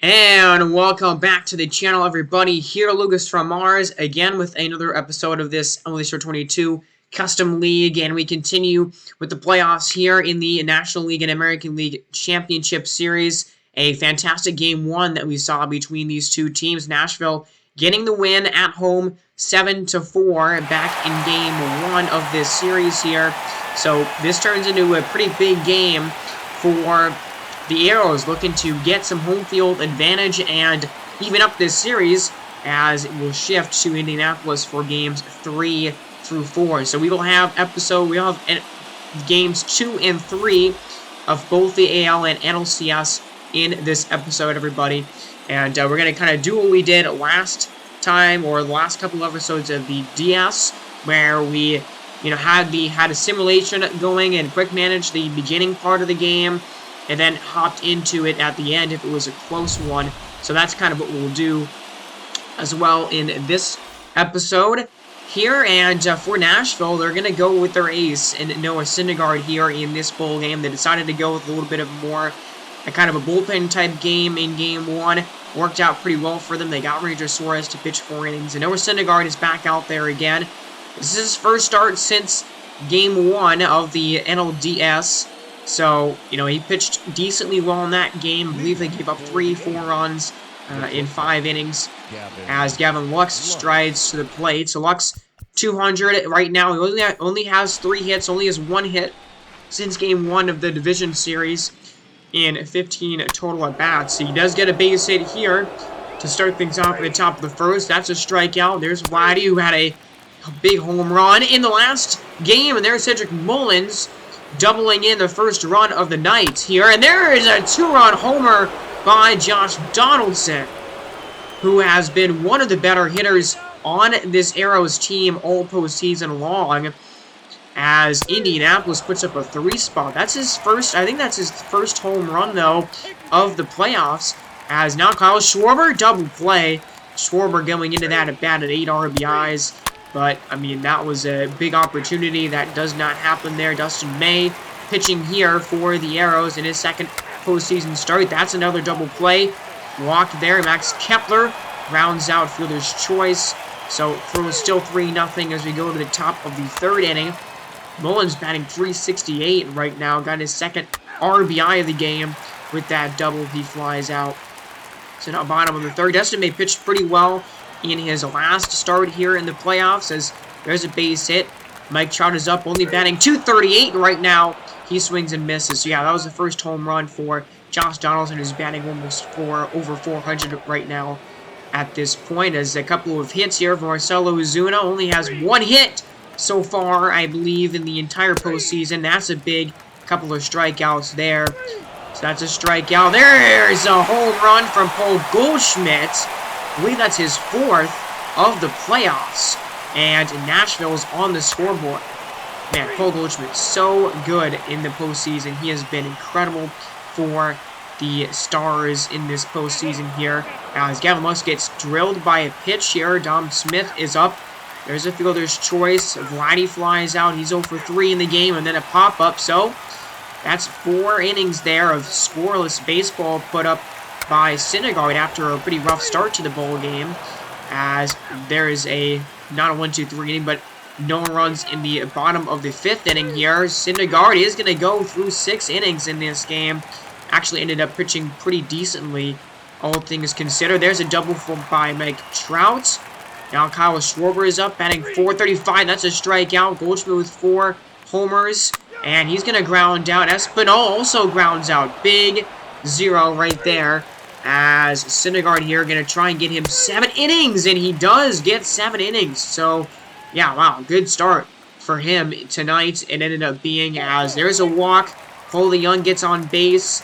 And welcome back to the channel, everybody. Here, Lucas from Mars, again with another episode of this MLB 22 Custom League. And we continue with the playoffs here in the National League and American League Championship Series. A fantastic Game 1 that we saw between these two teams. Nashville getting the win at home 7-4 back in Game 1 of this series here. So this turns into a pretty big game for the Arrows, looking to get some home field advantage and even up this series as it will shift to Indianapolis for games 3 through 4. So we will have games 2 and 3 of both the AL and NLCS in this episode, everybody. And we're going to kind of do what we did last time, or the last couple of episodes of the DS, where we had a simulation going and quick managed the beginning part of the game, and then hopped into it at the end if it was a close one. So that's kind of what we'll do as well in this episode here. And for Nashville, they're going to go with their ace and Noah Syndergaard here in this bowl game. They decided to go with a little bit of a kind of a bullpen type game in Game 1. Worked out pretty well for them. They got Ranger Suarez to pitch 4 innings. And Noah Syndergaard is back out there again. This is his first start since Game 1 of the NLDS. So, he pitched decently well in that game. I believe they gave up 3-4 runs in 5 innings as Gavin Lux strides to the plate. So Lux 200 right now. He only has 3 hits, only has 1 hit since Game 1 of the division series in 15 total at-bats. So he does get a base hit here to start things off at the top of the first. That's a strikeout. There's Vladdy, who had a big home run in the last game. And there's Cedric Mullins doubling in the first run of the night here. And there is a 2-run homer by Josh Donaldson, who has been one of the better hitters on this Arrows team all postseason long, as Indianapolis puts up a 3 spot. That's his first, I think that's his first home run, though, of the playoffs, as now Kyle Schwarber, double play. Schwarber going into that at bat at 8 RBIs. But, that was a big opportunity. That does not happen there. Dustin May pitching here for the Arrows in his second postseason start. That's another double play. Walk there. Max Kepler rounds out fielder's choice. So, throws still 3-0 as we go to the top of the 3rd inning. Mullins batting .368 right now. Got his second RBI of the game with that double. He flies out. So, now bottom of the 3rd. Dustin May pitched pretty well in his last start here in the playoffs, as there's a base hit. Mike Trout is up, only batting .238 right now. He swings and misses. So yeah, that was the first home run for Josh Donaldson, who's batting almost over 400 right now at this point. As a couple of hits here, Marcelo Ozuna only has 1 hit so far, I believe, in the entire postseason. That's a big couple of strikeouts there. So that's a strikeout. There's a home run from Paul Goldschmidt. I believe that's his 4th of the playoffs, and Nashville's on the scoreboard. Man, Paul Goldschmidt, so good in the postseason. He has been incredible for the Stars in this postseason here. As Gavin Lux gets drilled by a pitch here, Dom Smith is up. There's a fielder's choice. Vladdy flies out. He's 0 for 3 in the game, and then a pop-up. So that's 4 innings there of scoreless baseball put up by Syndergaard after a pretty rough start to the bowl game, as there is not a 1-2-3 inning, but no runs in the bottom of the 5th inning here. Syndergaard is going to go through 6 innings in this game. Actually ended up pitching pretty decently, all things considered. There's a double by Mike Trout. Now Kyle Schwarber is up, batting .435. That's a strikeout. Goldschmidt with 4 homers, and he's going to ground out. Espinal also grounds out. Big 0 right there, as Syndergaard here going to try and get him 7 innings, and he does get 7 innings. So, yeah, wow, good start for him tonight. It ended up being, as there's a walk. Foley Young gets on base.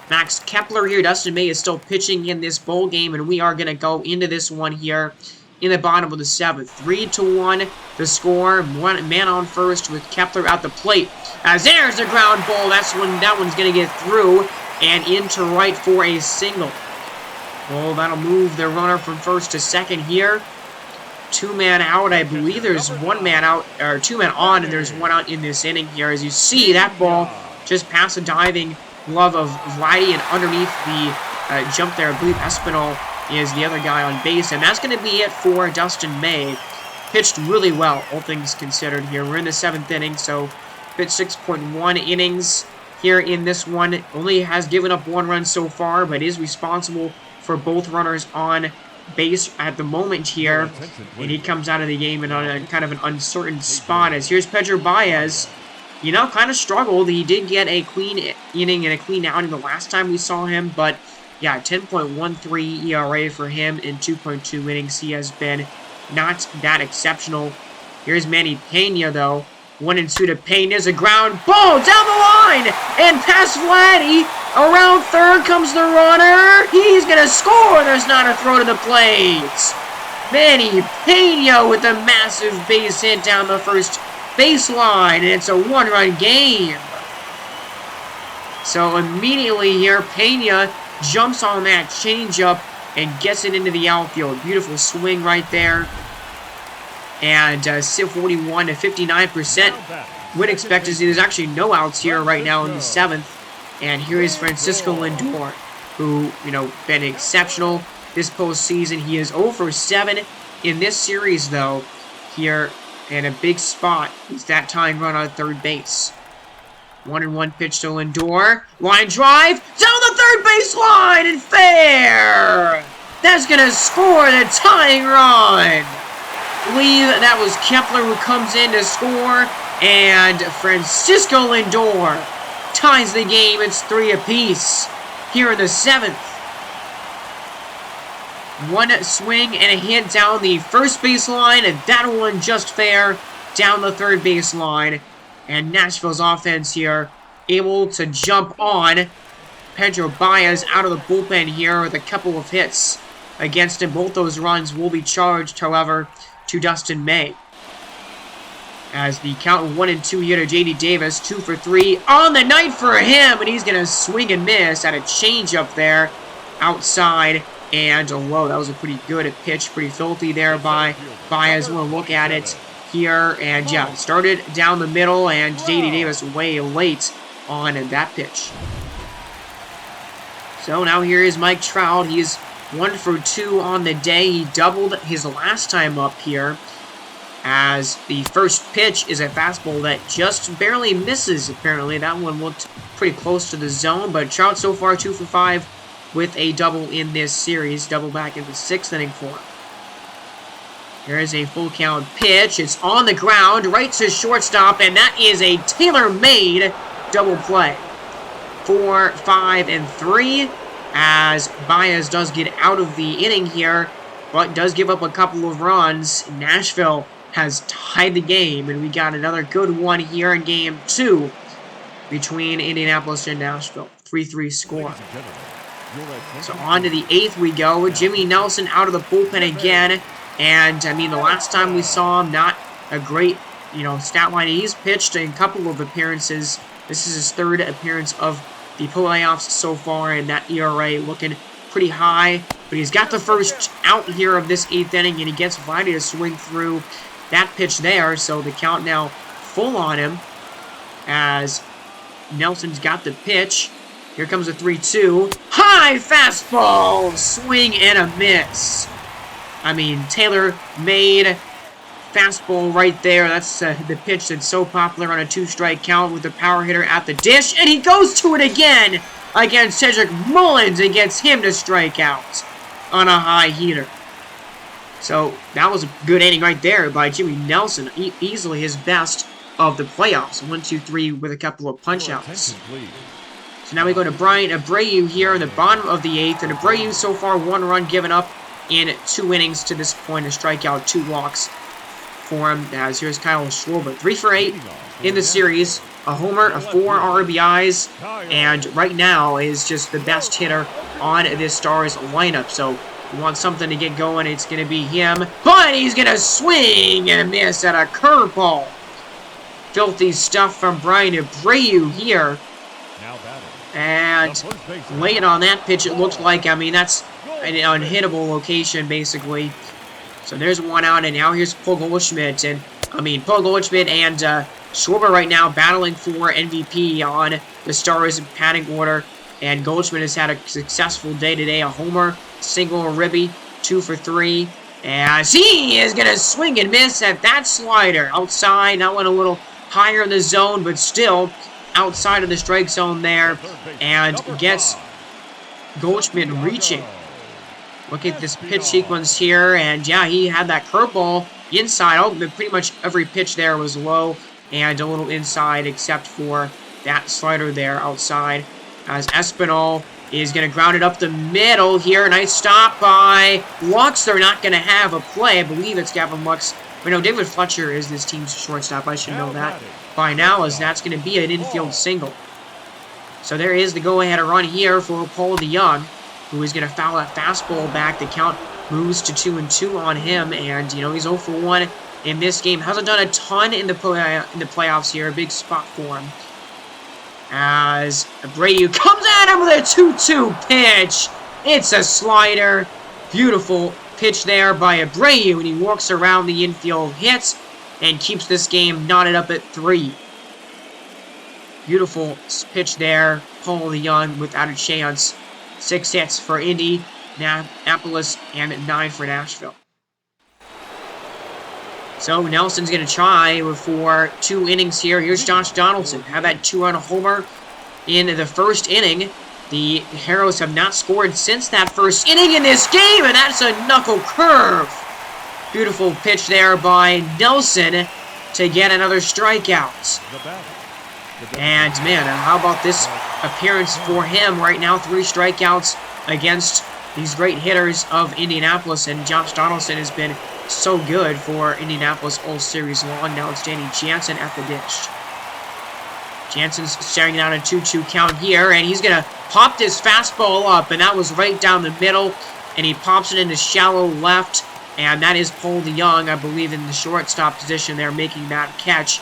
Max Kepler here. Dustin May is still pitching in this bowl game, and we are going to go into this one here in the bottom of the 7th. 3-1 the score. 1 man on first with Kepler at the plate. As there's a ground ball. That one's going to get through and into right for a single. Well, that'll move the runner from first to second here. 2-man out. I believe there's 1 man out, or 2 men on, and there's 1 out in this inning here. As you see, that ball just past the diving glove of Vladdy and underneath the jump there. I believe Espinal is the other guy on base, and that's going to be it for Dustin May. Pitched really well, all things considered here. We're in the 7th inning, so pitched 6.1 innings here in this one. Only has given up 1 run so far, but is responsible for both runners on base at the moment here. And he comes out of the game in a kind of an uncertain spot. As here's Pedro Baez. You know, kind of struggled. He did get a clean inning and a clean outing the last time we saw him, but yeah, 10.13 ERA for him in 2.2 innings. He has been not that exceptional. Here's Manny Pena, though. 1-2 to Pena's a ground ball down the line and past Vladdy. Around third comes the runner. He's gonna score. There's not a throw to the plate. Manny Pena with a massive base hit down the first baseline, and it's a 1-run game. So immediately here, Pena jumps on that changeup and gets it into the outfield. Beautiful swing right there. And 41 to 59% win expectancy. There's actually no outs here right now in the 7th. And here is Francisco Lindor, who, you know, been exceptional this postseason. He is 0 for 7 in this series, though. Here, and a big spot is that tying run on third base. 1-1 pitch to Lindor. Line drive down the third base line and fair. That's gonna score the tying run. I believe that was Kepler who comes in to score, and Francisco Lindor ties the game. It's 3 apiece here in the 7th. 1 swing and a hit down the first base line, and that one just fair down the third base line. And Nashville's offense here able to jump on Pedro Baez out of the bullpen here with a couple of hits against him. Both those runs will be charged, however, to Dustin May. As the count 1-2 here to J.D. Davis, 2 for 3 on the night for him, and he's going to swing and miss at a changeup there outside and low. That was a pretty good pitch, pretty filthy there by Baez. We'll look at it here, and yeah, started down the middle, and J.D. Davis way late on that pitch. So now here is Mike Trout. He's 1 for 2 on the day. He doubled his last time up here, as the first pitch is a fastball that just barely misses, apparently. That one looked pretty close to the zone, but Trout so far 2 for 5 with a double in this series. Double back in the 6th inning for him. There is a full count pitch. It's on the ground, right to shortstop, and that is a tailor-made double play. 4, 5, and 3, as Baez does get out of the inning here, but does give up a couple of runs. Nashville has tied the game, and we got another good one here in Game 2 between Indianapolis and Nashville. 3-3 score. So on to the 8th we go. Jimmy Nelson out of the bullpen again. And, I mean, the last time we saw him, not a great, you know, stat line. He's pitched in a couple of appearances. This is his 3rd appearance of the playoffs so far, and that ERA looking pretty high. But he's got the first out here of this 8th inning, and he gets Vladdy to swing through that pitch there. So the count now full on him, as Nelson's got the pitch. Here comes a 3-2. High fastball! Swing and a miss. I mean, tailor-made fastball right there. That's the pitch that's so popular on a 2-strike count with the power hitter at the dish. And he goes to it again against Cedric Mullins and gets him to strike out on a high heater. So that was a good inning right there by Jimmy Nelson. Easily his best of the playoffs. 1-2-3 with a couple of punch-outs. So now we go to Brian Abreu here in the bottom of the 8th. And Abreu so far 1 run given up in 2 innings to this point, a strikeout, 2 walks for him. As here's Kyle Schwarber, 3 for 8 in the series, a homer, 4 RBIs, and right now is just the best hitter on this Stars lineup. So you want something to get going, it's going to be him, but he's going to swing and miss at a curveball. Filthy stuff from Brian Abreu here. And late on that pitch, it looks like, I mean, that's an unhittable location, basically. So there's 1 out, and now here's Paul Goldschmidt. And, I mean, Paul Goldschmidt and Schwarber right now battling for MVP on the Stars batting order. And Goldschmidt has had a successful day today. A homer, single, a ribby, 2 for 3. As he is going to swing and miss at that slider. Outside, that went a little higher in the zone, but still outside of the strike zone there. And gets Goldschmidt reaching. Look at this pitch sequence here. And yeah, he had that curveball inside. Oh, pretty much every pitch there was low and a little inside except for that slider there outside. As Espinal is going to ground it up the middle here. Nice stop by Lux. They're not going to have a play. I believe it's Gavin Lux. But no, David Fletcher is this team's shortstop. I should know that by now, as that's going to be an infield single. So there is the go-ahead run here for Paul DeYoung, who is going to foul that fastball back. The count moves to 2-2 on him, and you know he's 0 for 1 in this game. Hasn't done a ton in the playoffs here. A big spot for him. As Abreu comes at him with a 2-2 pitch. It's a slider. Beautiful pitch there by Abreu, and he walks around the infield, hits, and keeps this game knotted up at 3. Beautiful pitch there. Paul DeYoung without a chance. 6 hits for Indy, Annapolis, and 9 for Nashville. So Nelson's going to try for 2 innings here. Here's Josh Donaldson. Had that 2-run homer in the first inning. The Heroes have not scored since that first inning in this game, and that's a knuckle curve. Beautiful pitch there by Nelson to get another strikeout. And man, how about this appearance for him right now? 3 strikeouts against these great hitters of Indianapolis, and Josh Donaldson has been so good for Indianapolis all series long. Now it's Danny Jansen at the dish. Jansen's staring down a 2-2 count here, and he's going to pop this fastball up, and that was right down the middle, and he pops it into shallow left, and that is Paul DeYoung, I believe, in the shortstop position there, making that catch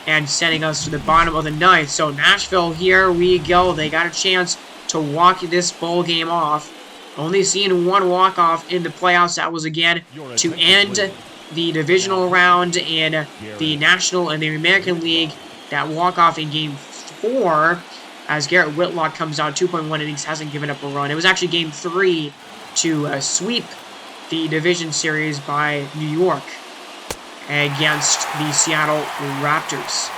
and sending us to the bottom of the 9th. So Nashville, here we go. They got a chance to walk this ball game off. Only seen 1 walk-off in the playoffs. That was, again, to end the divisional round in the National and the American League. That walk-off in Game 4, as Garrett Whitlock comes out 2.1 innings, hasn't given up a run. It was actually Game 3 to sweep the division series by New York against the Seattle Raptors.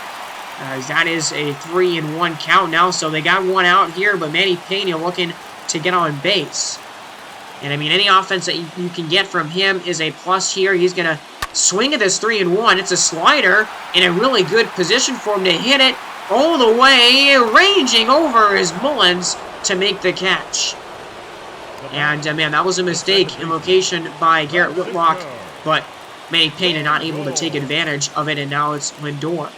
That is a 3-1 count now, so they got 1 out here, but Manny Pena looking to get on base. And I mean, any offense that you can get from him is a plus here. He's going to swing at this 3-1. It's a slider in a really good position for him to hit it all the way, ranging over his Mullins to make the catch. And man, that was a mistake in location by Garrett Whitlock, but Manny Pena not able to take advantage of it, and now it's Lindor.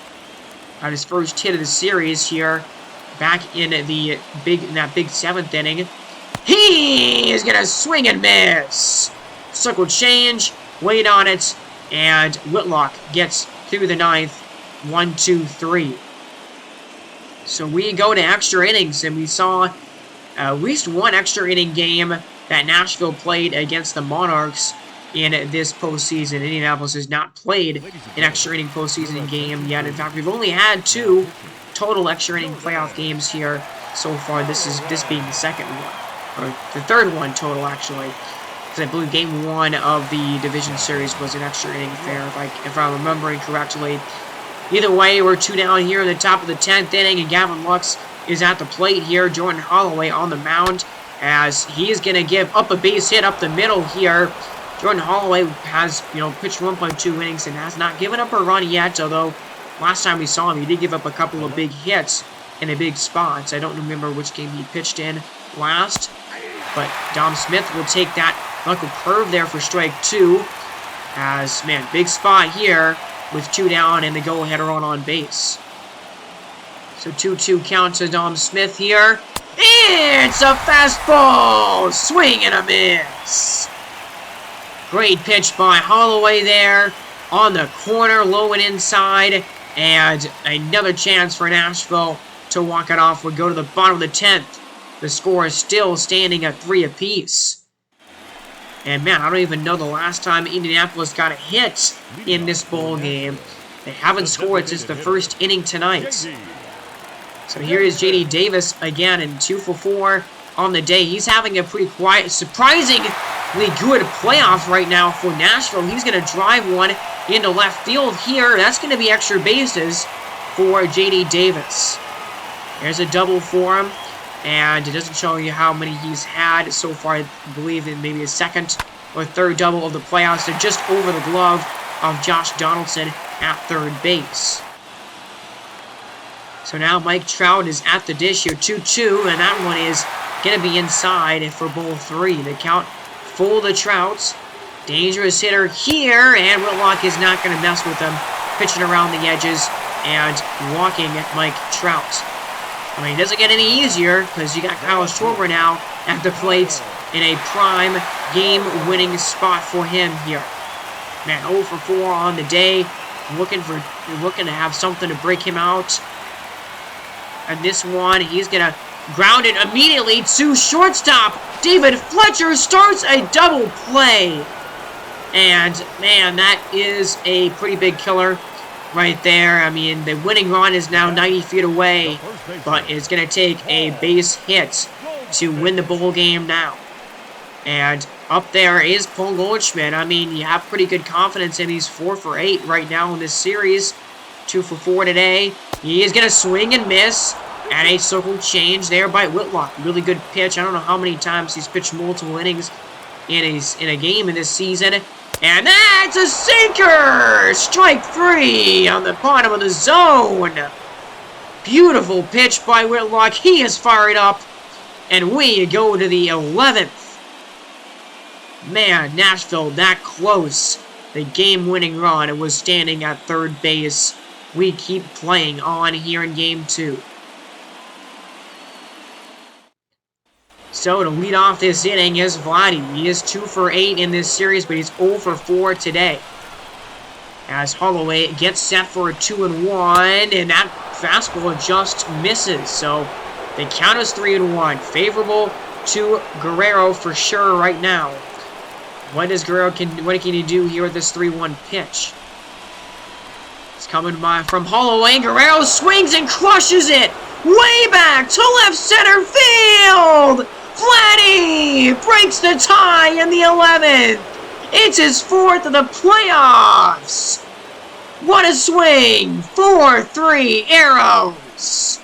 Got his first hit of the series here, back in that big 7th inning. He is gonna swing and miss. Circle change, wait on it, and Whitlock gets through the 9th. 1, 2, 3. So we go to extra innings, and we saw at least 1 extra inning game that Nashville played against the Monarchs in this postseason. Indianapolis has not played an extra inning postseason game yet. In fact, we've only had 2 total extra inning playoff games here so far. This being the second one, or the third one total, actually, because I believe Game 1 of the division series was an extra inning affair, if I'm remembering correctly. Either way, we're 2 down here in the top of the 10th inning, and Gavin Lux is at the plate here. Jordan Holloway on the mound, as he is going to give up a base hit up the middle here. Jordan Holloway has, pitched 1.2 innings and has not given up a run yet, although last time we saw him, he did give up a couple of big hits in a big spots. I don't remember which game he pitched in last, but Dom Smith will take that knuckle curve there for strike 2, as, man, big spot here with 2 down and the go-ahead run on base. So 2-2 count to Dom Smith here. It's a fastball! Swing and a miss! Great pitch by Holloway there on the corner, low and inside, and another chance for Nashville to walk it off. Would go to the bottom of the 10th. The score is still standing at 3 apiece. And man, I don't even know the last time Indianapolis got a hit in this ball game. They haven't scored since the first inning tonight. So here is JD Davis again, and 2 for 4 on the day. He's having a pretty quiet, surprisingly good playoff right now for Nashville. He's going to drive one into left field here. That's going to be extra bases for JD Davis. There's a double for him, and it doesn't show you how many he's had so far. I believe in maybe a second or third double of the playoffs. They're just over the glove of Josh Donaldson at third base. So now Mike Trout is at the dish here, 2-2, and that one is going to be inside for ball 3. The count full to Trout. Dangerous hitter here, and Whitlock is not going to mess with him, pitching around the edges and walking Mike Trout. I mean, it doesn't get any easier because you got Kyle Schwarber now at the plate in a prime game-winning spot for him here. Man, 0 for 4 on the day, looking to have something to break him out. And this one, he's going to ground it immediately to shortstop. David Fletcher starts a double play. And, man, that is a pretty big killer right there. I mean, the winning run is now 90 feet away, but it's going to take a base hit to win the ball game now. And up there is Paul Goldschmidt. I mean, you have pretty good confidence in these 4 for 8 right now in this series. 2 for 4 today. He is going to swing and miss. And a circle change there by Whitlock. Really good pitch. I don't know how many times he's pitched multiple innings in a game in this season. And that's a sinker! Strike 3 on the bottom of the zone. Beautiful pitch by Whitlock. He is fired up. And we go to the 11th. Man, Nashville that close. The game-winning run. It was standing at third base. We keep playing on here in Game 2. So to lead off this inning is Vladdy. He is 2 for 8 in this series, but he's 0 for 4 today. As Holloway gets set for a 2-1, and that fastball just misses. So the count is 3-1. Favorable to Guerrero for sure right now. What can he do here with this 3-1 pitch? It's coming from Holloway. Guerrero swings and crushes it way back to left center field. Vladdy breaks the tie in the 11th. It's his 4th of the playoffs. What a swing. 4-3 arrows.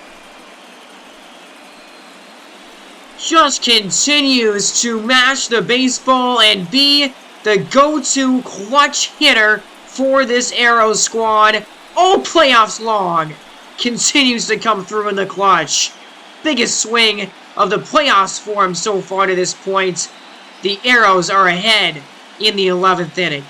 Just continues to mash the baseball and be the go-to clutch hitter for this Arrow squad all playoffs long. Continues to come through in the clutch. Biggest swing of the playoffs for him so far to this point. The Arrows are ahead in the 11th inning.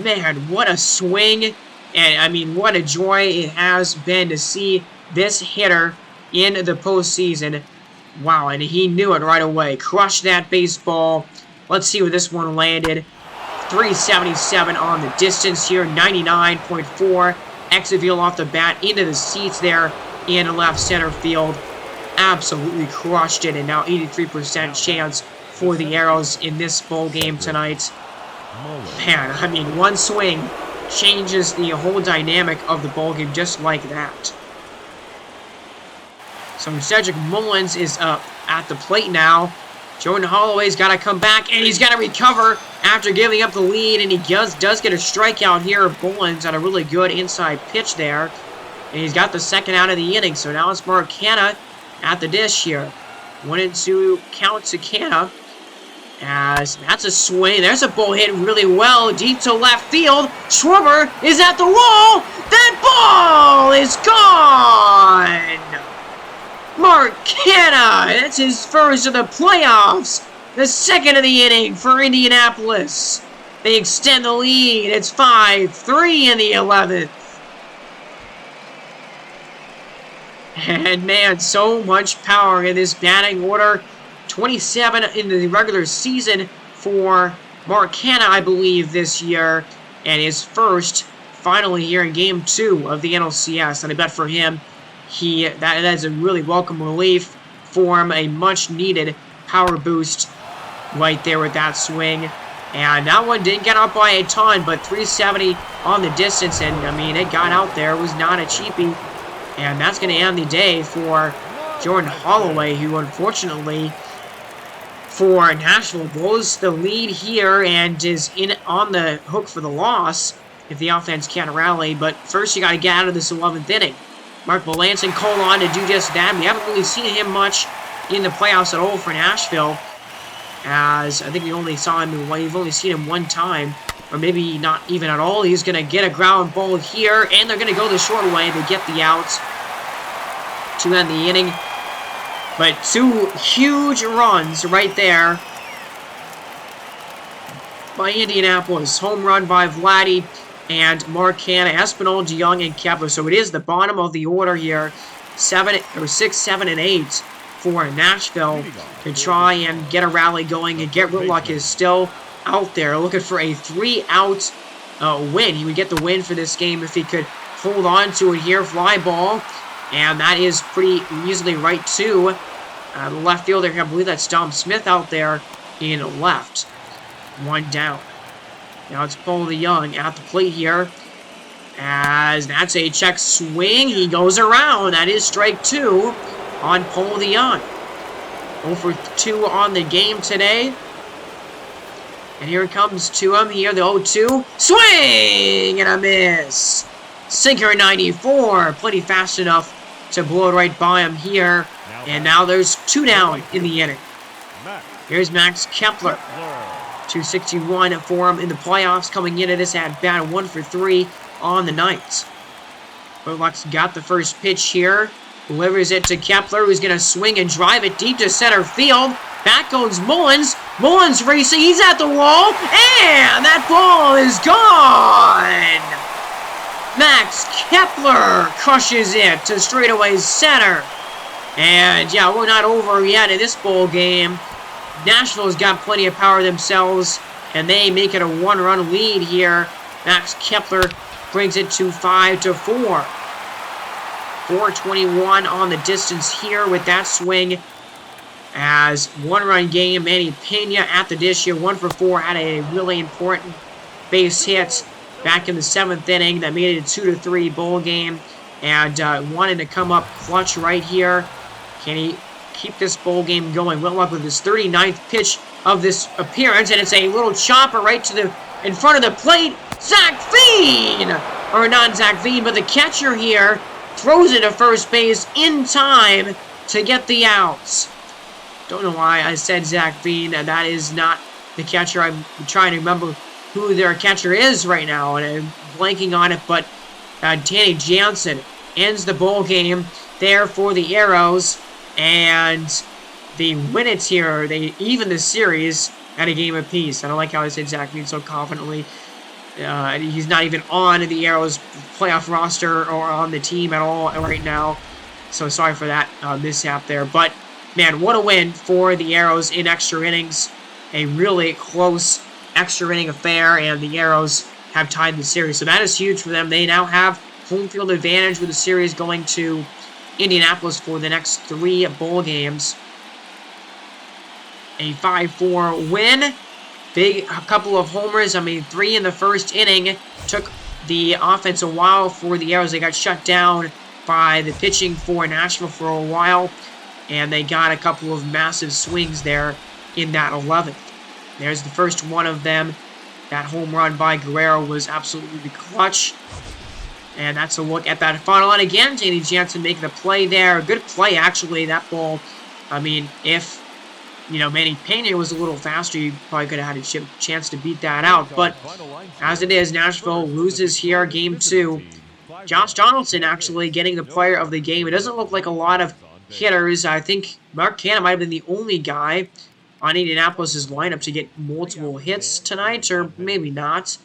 Man, what a swing. And, I mean, what a joy it has been to see this hitter in the postseason. Wow, and he knew it right away. Crushed that baseball. Let's see where this one landed. 377 on the distance here. 99.4. Exaville off the bat into the seats there in left center field. Absolutely crushed it, and now 83% chance for the Arrows in this bowl game tonight. Man, I mean, one swing changes the whole dynamic of the bowl game just like that. So Cedric Mullins is up at the plate now. Jordan Holloway's got to come back, and he's got to recover after giving up the lead, and he does get a strikeout here. Mullins on a really good inside pitch there, and he's got the second out of the inning. So now it's Mark Canha at the dish here. 1-2 count to Canha. As that's a swing. There's a ball hit really well deep to left field. Schwarber is at the wall. That ball is gone. Mark Canha. That's his first of the playoffs. The second of the inning for Indianapolis. They extend the lead. It's 5-3 in the 11th. And man, so much power in this batting order. 27 in the regular season for Mark Canha, I believe, this year. And his first, finally, here in Game 2 of the NLCS. And I bet for him, that is a really welcome relief for him. A much-needed power boost right there with that swing. And that one didn't get out by a ton, but 370 on the distance. And, I mean, it got out there. It was not a cheapie. And that's going to end the day for Jordan Holloway, who unfortunately for Nashville blows the lead here and is on the hook for the loss if the offense can't rally. But first you got to get out of this 11th inning. Mark Melanson called on to do just that. We haven't really seen him much in the playoffs at all for Nashville, as I think we've only seen him one time, or maybe not even at all. He's going to get a ground ball here, and they're going to go the short way to get the out to end the inning. But two huge runs right there by Indianapolis. Home run by Vladdy and Mark Hanna, Espinal, DeYoung, and Kepler. So it is the bottom of the order here. 6, 7, and 8 for Nashville to try and get a rally going. And Garrett Whitlock is still out there looking for a 3-out win. He would get the win for this game if he could hold on to it here. Fly ball. And that is pretty easily right to the left fielder. I believe that's Dom Smith out there in left. One down. Now it's Paul DeYoung at the plate here. As that's a check swing. He goes around. That is strike 2 on Paul DeYoung. 0 for 2 on the game today. And here it comes to him here. The 0-2. Swing and a miss. Sinker 94. Plenty fast enough to blow it right by him here. And now there's 2 down in the inning. Here's Max Kepler. 261 for him in the playoffs. Coming into this at bat, 1 for 3 on the night. Whitlock's got the first pitch here. Delivers it to Kepler, who's going to swing and drive it deep to center field. Back goes Mullins. Mullins racing. He's at the wall. And that ball is gone. Max Kepler crushes it to straightaway center. And yeah, we're not over yet in this bowl game. Nashville's got plenty of power themselves, and they make it a 1-run lead here. Max Kepler brings it to 5-4. 4:21 on the distance here with that swing. As 1-run game, Manny Pena at the dish here. 1 for 4, had a really important base hit back in the 7th inning that made it a 2-3 bowl game. And wanted to come up clutch right here. Can he keep this bowl game going? Whitlock with his 39th pitch of this appearance, and it's a little chopper right to the in front of the plate. Zach Veen! Or not Zach Veen, but the catcher here throws it to first base in time to get the outs. Don't know why I said Zach Veen. That is not the catcher. I'm trying to remember who their catcher is right now, and I'm blanking on it, but Danny Jansen ends the bowl game there for the Arrows, and they win it here. They even the series at a game apiece. I don't like how I said Zach Veen so confidently. He's not even on the Arrows playoff roster or on the team at all right now, so sorry for that mishap there. But man, what a win for the Arrows in extra innings. A really close extra inning affair, and the Arrows have tied the series. So that is huge for them. They now have home field advantage with the series going to Indianapolis for the next 3 bowl games. A 5-4 win. A couple of homers. 3 in the first inning. Took the offense a while for the Arrows. They got shut down by the pitching for Nashville for a while, and they got a couple of massive swings there in that 11th. There's the first one of them. That home run by Guerrero was absolutely clutch. And that's a look at that final. And again, Danny Jansen making the play there. Good play, actually, that ball. If, Manny Pena was a little faster, he probably could have had a chance to beat that out. But as it is, Nashville loses here, game 2. Josh Donaldson actually getting the player of the game. It doesn't look like a lot of hitters. I think Mark Hanna might have been the only guy on Indianapolis' lineup to get multiple hits tonight, or maybe not.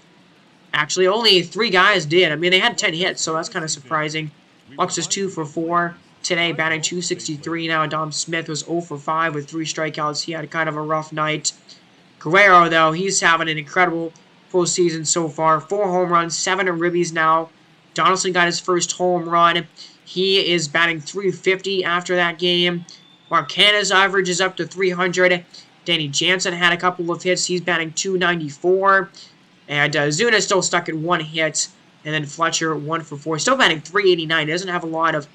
Actually, only 3 guys did. They had 10 hits, so that's kind of surprising. Lux is 2 for 4 today, batting .263 now. Dom Smith was 0 for 5 with 3 strikeouts. He had kind of a rough night. Guerrero, though, he's having an incredible postseason so far. 4 home runs, 7 ribbies now. Donaldson got his first home run. He is batting .350 after that game. Mark Hanna's average is up to .300. Danny Jansen had a couple of hits. He's batting .294. And Zuna's still stuck at 1 hit. And then Fletcher, 1 for 4. Still batting .389. Doesn't have a lot of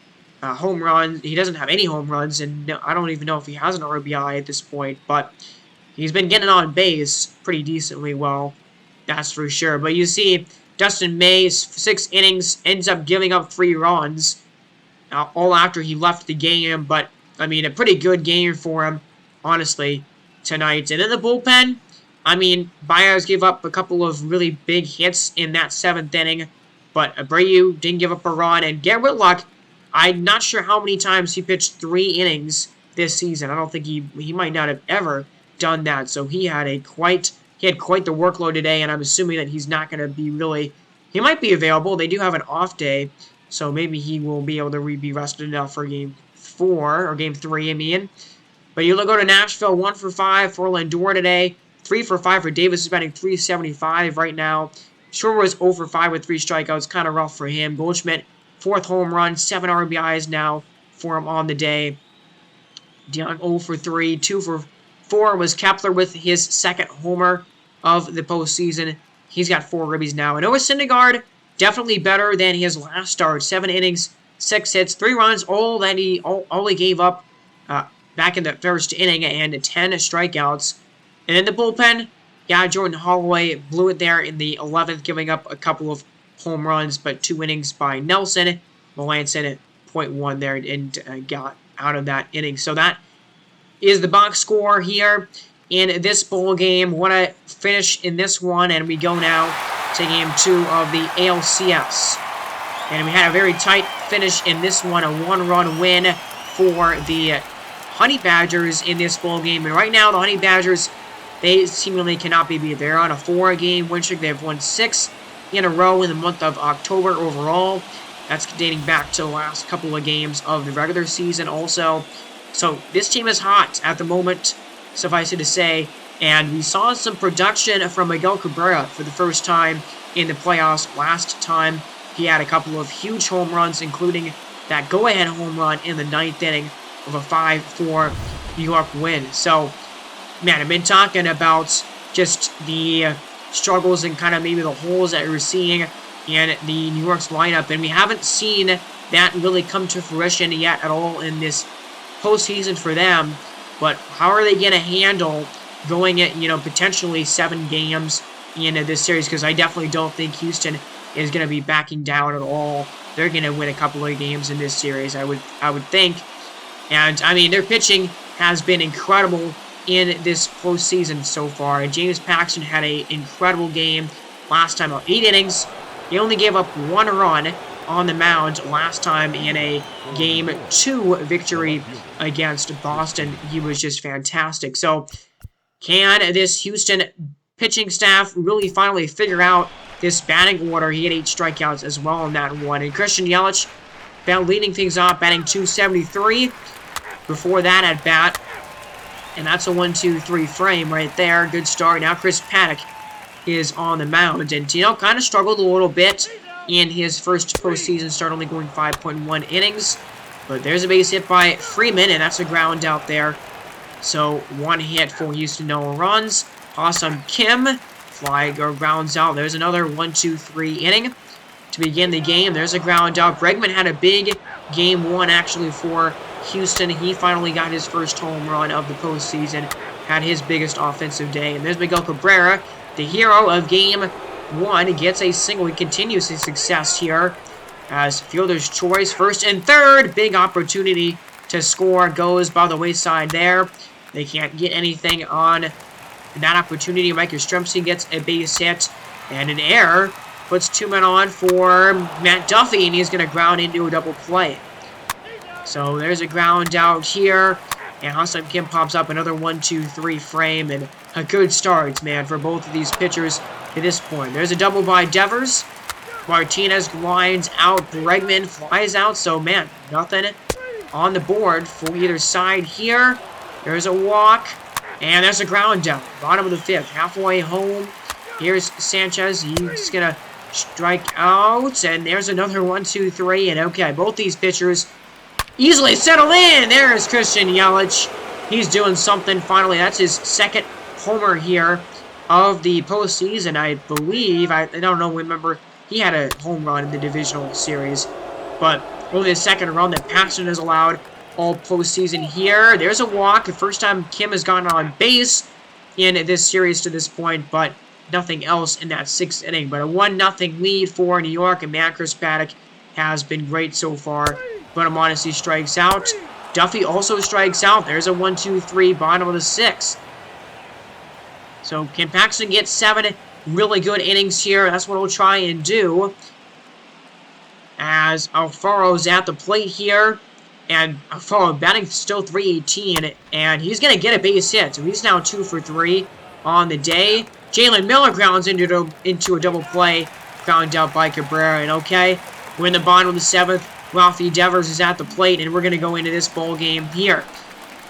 home runs. He doesn't have any home runs, and I don't even know if he has an RBI at this point, but he's been getting on base pretty decently well, that's for sure. But you see, Dustin May, 6 innings, ends up giving up 3 runs, all after he left the game, but, I mean, a pretty good game for him, honestly, tonight. And in the bullpen, I mean, Baez gave up a couple of really big hits in that 7th inning, but Abreu didn't give up a run, and Garrett Whitlock, I'm not sure how many times he pitched 3 innings this season. I don't think he might not have ever done that, so he had quite the workload today, and I'm assuming that he's not going to be really, he might be available. They do have an off day, so maybe he will be able to be rested enough for Game 4, or Game 3, I mean. But you go to Nashville, 1 for 5 for Lindor today, 3 for 5 for Davis, is batting .375 right now. Shore was 0 for 5 with 3 strikeouts, kind of rough for him. Goldschmidt, 4th home run, 7 RBIs now for him on the day. DeYoung 0 for 3, 2 for 4 was Kepler with his 2nd homer of the postseason. He's got 4 ribbies now. And Noah Syndergaard, definitely better than his last start. 7 innings, 6 hits, 3 runs, all he gave up back in the 1st inning, and 10 strikeouts. And in the bullpen, yeah, Jordan Holloway blew it there in the 11th, giving up a couple of home runs, but 2 innings by Nelson. Melanson at .1 there and got out of that inning. So that is the box score here in this bowl game. What a finish in this one, and we go now to Game 2 of the ALCS. And we had a very tight finish in this one, a 1-run win for the Honey Badgers in this bowl game. And right now, the Honey Badgers, they seemingly cannot be beat. They're on a 4-game win streak. They've won 6 in a row in the month of October overall. That's dating back to the last couple of games of the regular season also. So this team is hot at the moment, suffice it to say. And we saw some production from Miguel Cabrera for the first time in the playoffs. Last time, he had a couple of huge home runs, including that go-ahead home run in the 9th inning of a 5-4 New York win. So, man, I've been talking about just the struggles and kind of maybe the holes that we're seeing in the New York's lineup, and we haven't seen that really come to fruition yet at all in this postseason for them. But how are they going to handle going at, potentially 7 games in this series? Because I definitely don't think Houston is going to be backing down at all. They're going to win a couple of games in this series, I would think. And, I mean, their pitching has been incredible in this postseason so far. And James Paxton had an incredible game last time out. 8 innings. He only gave up 1 run on the mound last time in a Game 2 victory against Boston. He was just fantastic. So, can this Houston pitching staff really finally figure out this batting order? He had 8 strikeouts as well in that one. And Christian Yelich leading things off, batting .273 before that at bat. And that's a 1-2-3 frame right there. Good start. Now Chris Paddock is on the mound. And Tino kind of struggled a little bit in his first postseason start, only going 5.1 innings. But there's a base hit by Freeman, and that's a ground out there. So 1 hit for Houston, no runs. Awesome Kim. Fly or grounds out. There's another 1-2-3 inning to begin the game. There's a ground out. Bregman had a big Game 1 actually for Houston. He finally got his first home run of the postseason. Had his biggest offensive day. And there's Miguel Cabrera, the hero of Game 1. Gets a single. He continues his success here as fielder's choice. 1st and 3rd. Big opportunity to score. Goes by the wayside there. They can't get anything on that opportunity. Mike Yastrzemski gets a base hit and an error. Puts 2 men on for Matt Duffy, and he's going to ground into a double play. So there's a ground out here, and Ha-Seong Kim pops up another 1-2-3 frame, and a good start, man, for both of these pitchers at this point. There's a double by Devers. Martinez grinds out. Bregman flies out, so, man, nothing on the board for either side here. There's a walk, and there's a ground out. Bottom of the 5th, halfway home. Here's Sanchez. He's going to strike out, and there's another 1-2-3, and okay, both these pitchers easily settle in. There's Christian Yelich. He's doing something finally. That's his 2nd homer here of the postseason, I believe. I don't know, remember, he had a home run in the divisional series, but only the second run that Paxton has allowed all postseason here. There's a walk. The first time Kim has gone on base in this series to this point, but nothing else in that 6th inning. But a 1-0 lead for New York, and man, Chris Paddock has been great so far. But Mondesi strikes out. Duffy also strikes out. There's a 1-2-3, bottom of the 6th. So can Paxton get 7 really good innings here? That's what we'll try and do. As Alfaro's at the plate here. And Alfaro batting still .318. And he's going to get a base hit. So he's now 2 for 3 on the day. Jalen Miller grounds into a double play. Ground out by Cabrera. And okay, we're in the bottom of the 7th. Ralphie Devers is at the plate, and we're going to go into this ball game here.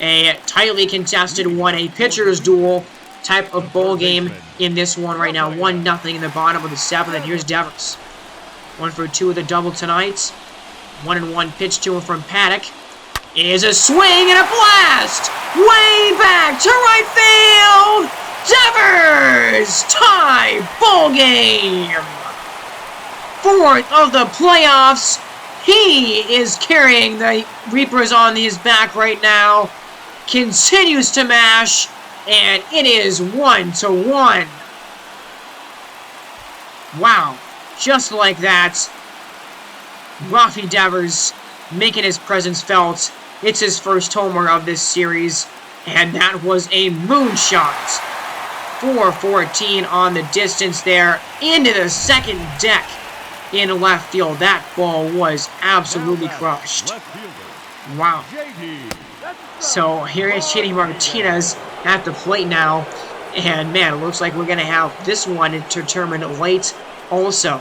A tightly contested one, a pitcher's duel type of ball game in this one right now. 1-0 in the bottom of the 7th, and here's Devers. 1 for 2 with a double tonight. 1-1 pitch to him from Paddock. Is a swing and a blast! Way back to right field! Devers! Tie ball game! 4th of the playoffs. He is carrying the Reapers on his back right now. Continues to mash. And it is 1-1. Wow. Just like that. Rafi Devers making his presence felt. It's his first homer of this series. And that was a moonshot. 4-14 on the distance there. Into the second deck. In left field. That ball was absolutely crushed. Wow. So here is JD Martinez at the plate now. And man, it looks like we're going to have this one determined late also.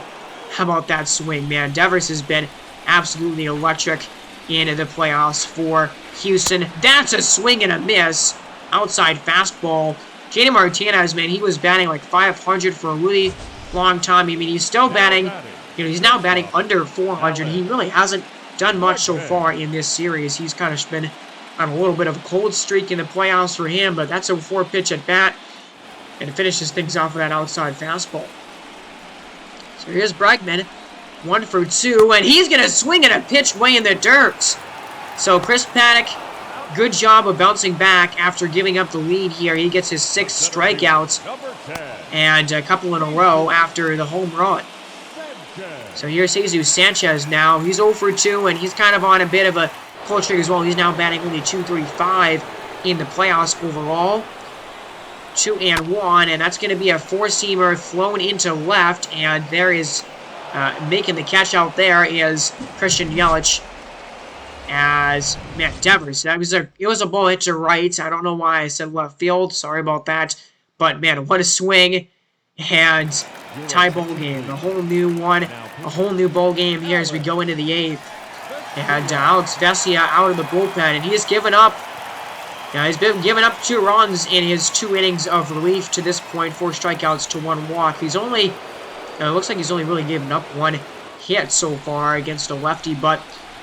How about that swing, man? Devers has been absolutely electric in the playoffs for Houston. That's a swing and a miss. Outside fastball. JD Martinez, man, he was batting like .500 for a really long time. I mean, he's still batting... he's now batting under .400. He really hasn't done much so far in this series. He's kind of been on a little bit of a cold streak in the playoffs for him, but that's a 4-pitch at bat, and it finishes things off with that outside fastball. So here's Bregman, 1 for 2, and he's going to swing at a pitch way in the dirt. So Chris Paddock, good job of bouncing back after giving up the lead here. He gets his 6th strikeouts, and a couple in a row after the home run. So here's Jesus Sanchez now. He's 0 for 2, and he's kind of on a bit of a cold streak as well. He's now batting only .235 in the playoffs overall. 2-1, and that's going to be a 4-seamer flown into left, and there is making the catch out there is Christian Yelich. As man, Devers, it was a ball hit to right. I don't know why I said left field. Sorry about that. But man, what a swing. And tie ball game, a whole new one, a whole new ball game here as we go into the 8th. And Alex Vesia out of the bullpen, and he has given up. He's been giving up 2 runs in his 2 innings of relief to this point, 4 strikeouts to 1 walk. He's only, it looks like he's only really given up 1 hit so far against a lefty, but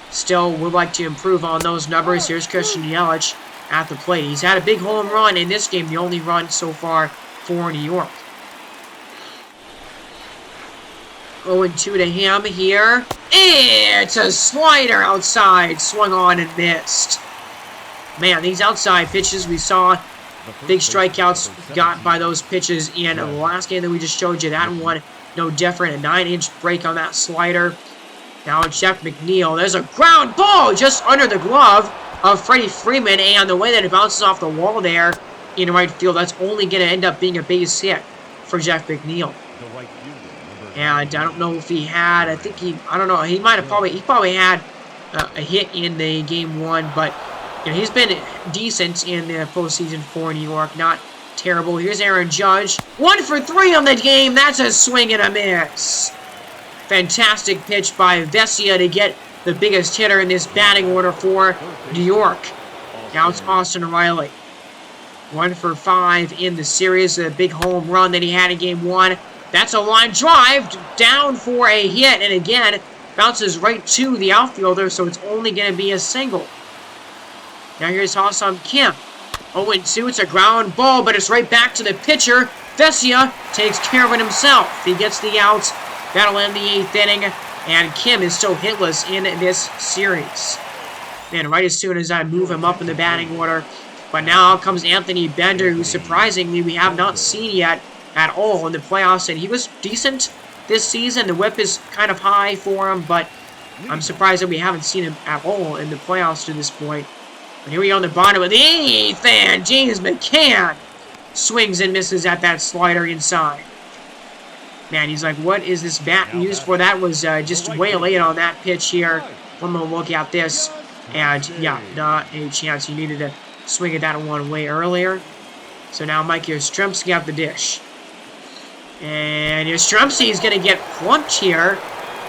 still would like to improve on those numbers. Here's Christian Yelich at the plate. He's had a big home run in this game, the only run so far for New York. 0-2 to him here. It's a slider outside. Swung on and missed. Man, these outside pitches we saw, big strikeouts got by those pitches in the last game that we just showed you. That one, no different. A 9-inch break on that slider. Now it's Jeff McNeil. There's a ground ball just under the glove of Freddie Freeman. And the way that it bounces off the wall there in right field, that's only going to end up being a base hit for Jeff McNeil. And I don't know if he had, I don't know, he probably had a hit in the game 1, but he's been decent in the postseason for New York, not terrible. Here's Aaron Judge, 1 for 3 on the game. That's a swing and a miss. Fantastic pitch by Vesia to get the biggest hitter in this batting order for New York. Now it's Austin Riley. 1 for 5 in the series, a big home run that he had in game 1. That's a line drive down for a hit, and again, bounces right to the outfielder, so it's only going to be a single. Now here's Ha-Seong Kim. 0-2, it's a ground ball, but it's right back to the pitcher. Vesia takes care of it himself. He gets the outs. That'll end the 8th inning. And Kim is still hitless in this series. Man, right as soon as I move him up in the batting order. But now comes Anthony Bender, who surprisingly we have not seen yet at all in the playoffs. And he was decent this season. The whip is kind of high for him, but I'm surprised that we haven't seen him at all in the playoffs to this point. But here we go on the bottom of the 8th, and James McCann swings and misses at that slider inside. Man, he's like, what is this bat used for? That was just way late on that pitch here. One more look at this. And, yeah, not a chance. He needed to swing it that one way earlier. So now Mike Yastrzemski got the dish. And Yastrzemski is going to get plumped here.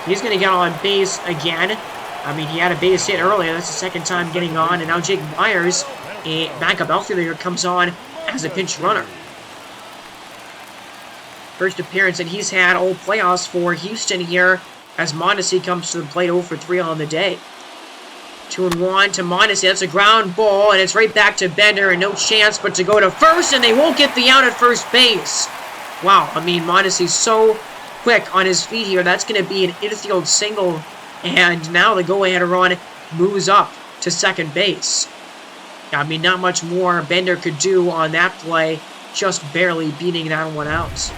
He's going to get on base again. I mean, he had a base hit earlier. That's the second time getting on. And now Jake Myers, a backup outfielder, comes on as a pinch runner. First appearance that he's had all playoffs for Houston here as Mondesi comes to the plate 0 for 3 on the day. 2-1 to Mondesi. That's a ground ball, and it's right back to Bender, and no chance but to go to first, and they won't get the out at first base. Wow, I mean, Mondesi's so quick on his feet here. That's going to be an infield single, and now the go-ahead run moves up to second base. I mean, not much more Bender could do on that play, just barely beating that one out.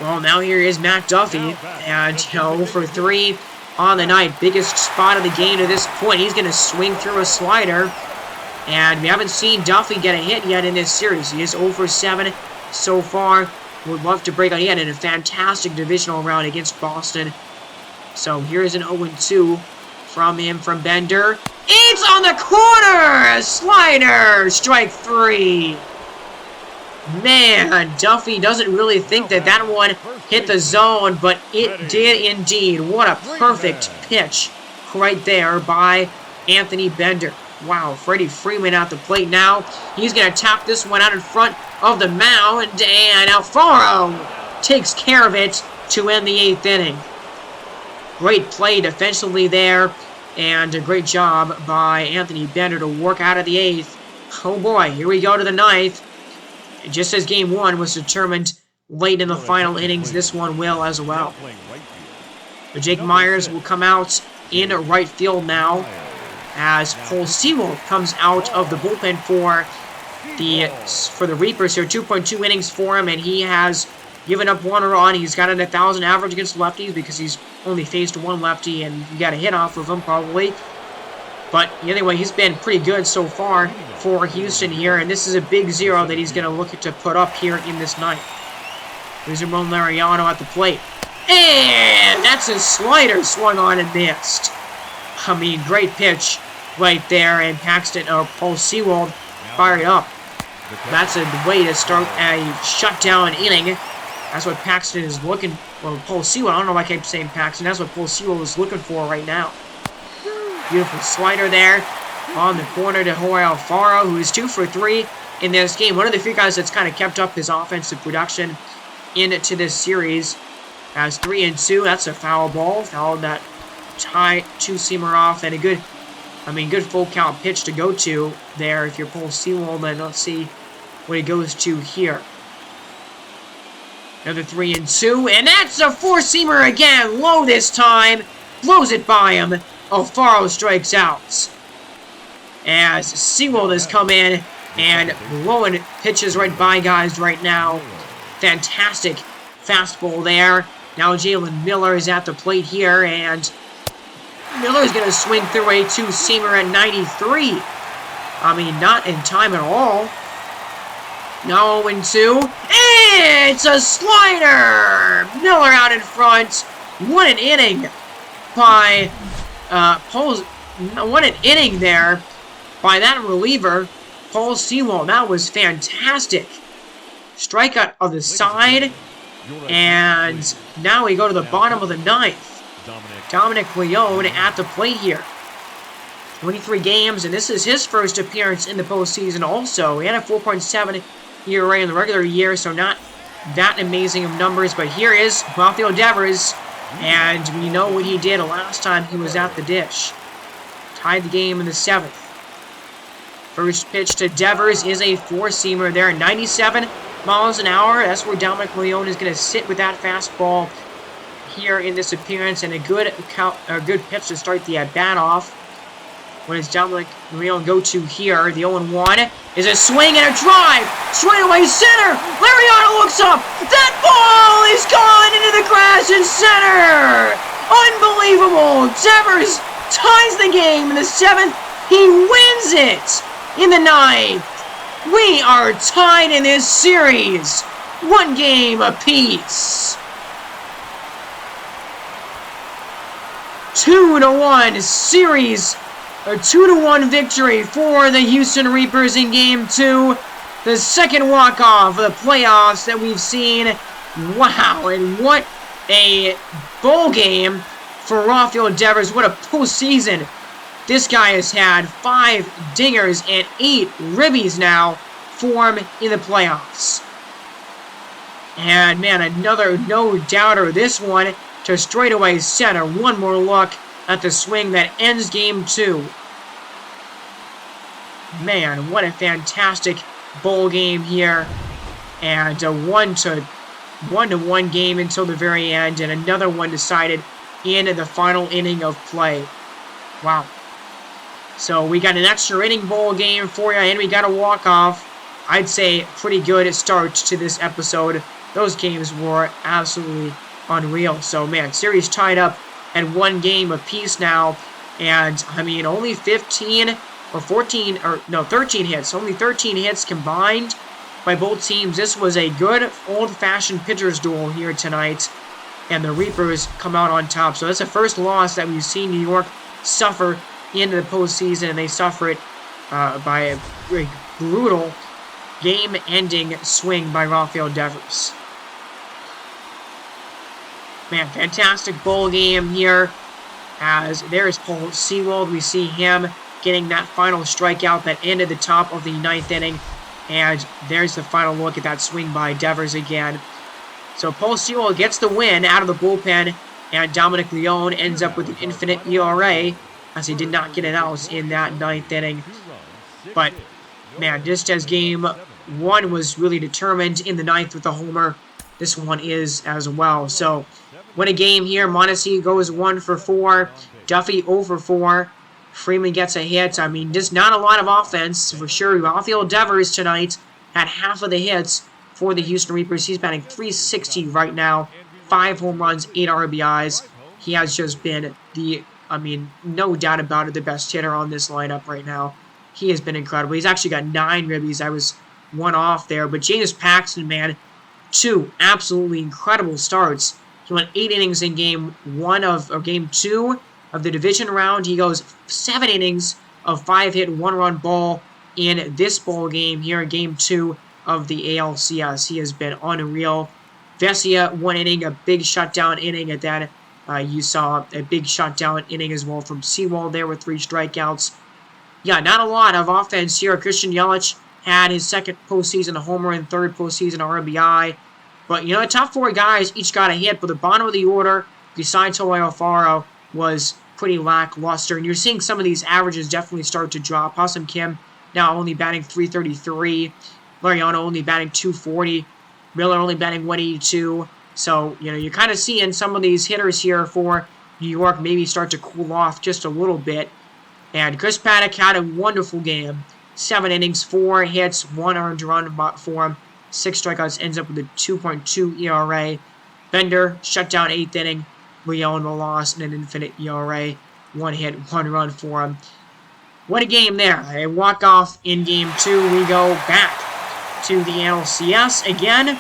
Well, now here is Matt Duffy, and 0 for 3 on the night. Biggest spot of the game to this point. He's going to swing through a slider, and we haven't seen Duffy get a hit yet in this series. He is 0 for 7 so far. Would love to break on. He had a fantastic divisional round against Boston. So here's an 0-2 from him from Bender. It's on the corner! Slider! Strike 3. Man, Duffy doesn't really think that that one hit the zone, but it did indeed. What a perfect pitch right there by Anthony Bender. Wow, Freddie Freeman at the plate now. He's going to tap this one out in front of the mound, and Alfaro takes care of it to end the 8th inning. Great play defensively there, and a great job by Anthony Bender to work out of the 8th. Oh boy, here we go to the 9th. Just as Game 1 was determined late in the final innings, this one will as well. But Jake Myers will come out in right field now as Cole Sewell comes out of the bullpen for the Reapers here. 2.2 innings for him, and he has given up 1 run. He's got an 1,000 average against lefties because he's only faced 1 lefty, and you got a hit off of him probably. But anyway, he's been pretty good so far for Houston here, and this is a big 0 that he's going to look to put up here in this ninth. There's Ramon Laureano at the plate. And that's a slider swung on and missed. I mean, great pitch right there, and Paxton, or Paul Sewell fired up. That's a way to start a shutdown inning. That's what Paxton is looking for. Well, Paul Sewell, I don't know why I keep saying Paxton. That's what Paul Sewell is looking for right now. Beautiful slider there on the corner to Jorge Alfaro, who is 2 for 3 in this game. One of the few guys that's kind of kept up his offensive production into this series. As 3-2, that's a foul ball. Fouled that high 2-seamer off, and a good full count pitch to go to there if you're Paul Sewell. Then let's see what he goes to here. Another 3-2, and that's a 4-seamer again. Low this time. Blows it by him. Alfaro strikes out. As Sewell has come in and blowing pitches right by guys right now. Fantastic fastball there. Now Jalen Miller is at the plate here, and Miller's going to swing through a 2-seamer at 93. I mean, not in time at all. Now 0-2. And it's a slider! Miller out in front. What an inning by what an inning there by that reliever, Paul Sewell. That was fantastic. Strikeout of the side. And now we go to the bottom of the 9th. Dominic Leone at the plate here. 23 games, and this is his first appearance in the postseason also. He had a 4.7 ERA in the regular year, so not that amazing of numbers. But here is Rafael Devers, and we know what he did last time he was at the dish. Tied the game in the 7th. First pitch to Devers is a 4-seamer there, 97 miles an hour. That's where Dominic Leone is going to sit with that fastball. here in this appearance, and a good pitch to start the at-bat off. What does Dominic Leone go to here? The 0-1 is a swing and a drive! Straight away center! Lariano looks up! That ball is gone into the grass in center! Unbelievable! Devers ties the game in the 7th. He wins it in the 9th. We are tied in this series. 1 game apiece. 2-1 series. A 2-1 victory for the Houston Reapers in Game 2. The second walk-off of the playoffs that we've seen. Wow, and what a bowl game for Rafael Devers. What a postseason. This guy has had 5 dingers and 8 ribbies now for him in the playoffs. And man, another no-doubter. This one to straightaway center. One more look at the swing that ends Game 2. Man, what a fantastic bowl game here. And a 1-1 game until the very end. And another one decided in the final inning of play. Wow. So we got an extra inning bowl game for you, and we got a walk-off. I'd say pretty good start to this episode. Those games were absolutely unreal. So, man, series tied up at 1 game apiece now. And, I mean, only 13 hits. Only 13 hits combined by both teams. This was a good old-fashioned pitcher's duel here tonight. And the Reapers come out on top. So that's the first loss that we've seen New York suffer into the postseason. And they suffer it by a very brutal game-ending swing by Rafael Devers. Man, fantastic bowl game here. As there's Paul Sewald. We see him getting that final strikeout that ended the top of the 9th inning. And there's the final look at that swing by Devers again. So Paul Sewald gets the win out of the bullpen. And Dominic Leone ends up with an infinite ERA, as he did not get an out in that 9th inning. But, man, just as Game 1 was really determined in the 9th with a homer, this one is as well. So, what a game here. Mondesi goes 1 for 4. Duffy 0 for 4. Freeman gets a hit. I mean, just not a lot of offense for sure. Rafael Devers tonight had half of the hits for the Houston Reapers. He's batting .360 right now. 5 home runs, 8 RBIs. He has just been no doubt about it, the best hitter on this lineup right now. He has been incredible. He's actually got 9 ribbies. I was 1 off there. But James Paxton, man, 2 absolutely incredible starts. He went 8 innings in Game 2 of the division round. He goes 7 innings of 5-hit, 1-run ball in this bowl game here in Game 2 of the ALCS. He has been unreal. Vesia, 1 inning, a big shutdown inning at that. You saw a big shutdown inning as well from Sewald there with 3 strikeouts. Yeah, not a lot of offense here. Christian Yelich had his 2nd postseason homer and 3rd postseason RBI. But, the top 4 guys each got a hit, but the bottom of the order, besides Jorge Alfaro, was pretty lackluster. And you're seeing some of these averages definitely start to drop. Ha-Seong Kim now only batting .333. Lariano only batting .240. Miller only batting .182. So, you're kind of seeing some of these hitters here for New York maybe start to cool off just a little bit. And Chris Paddock had a wonderful game. 7 innings, 4 hits, 1 earned run for him. 6 strikeouts, ends up with a 2.2 ERA. Bender shut down 8th inning. Leone the loss and an infinite ERA. 1 hit, 1 run for him. What a game there. A walk-off in Game 2. We go back to the NLCS again.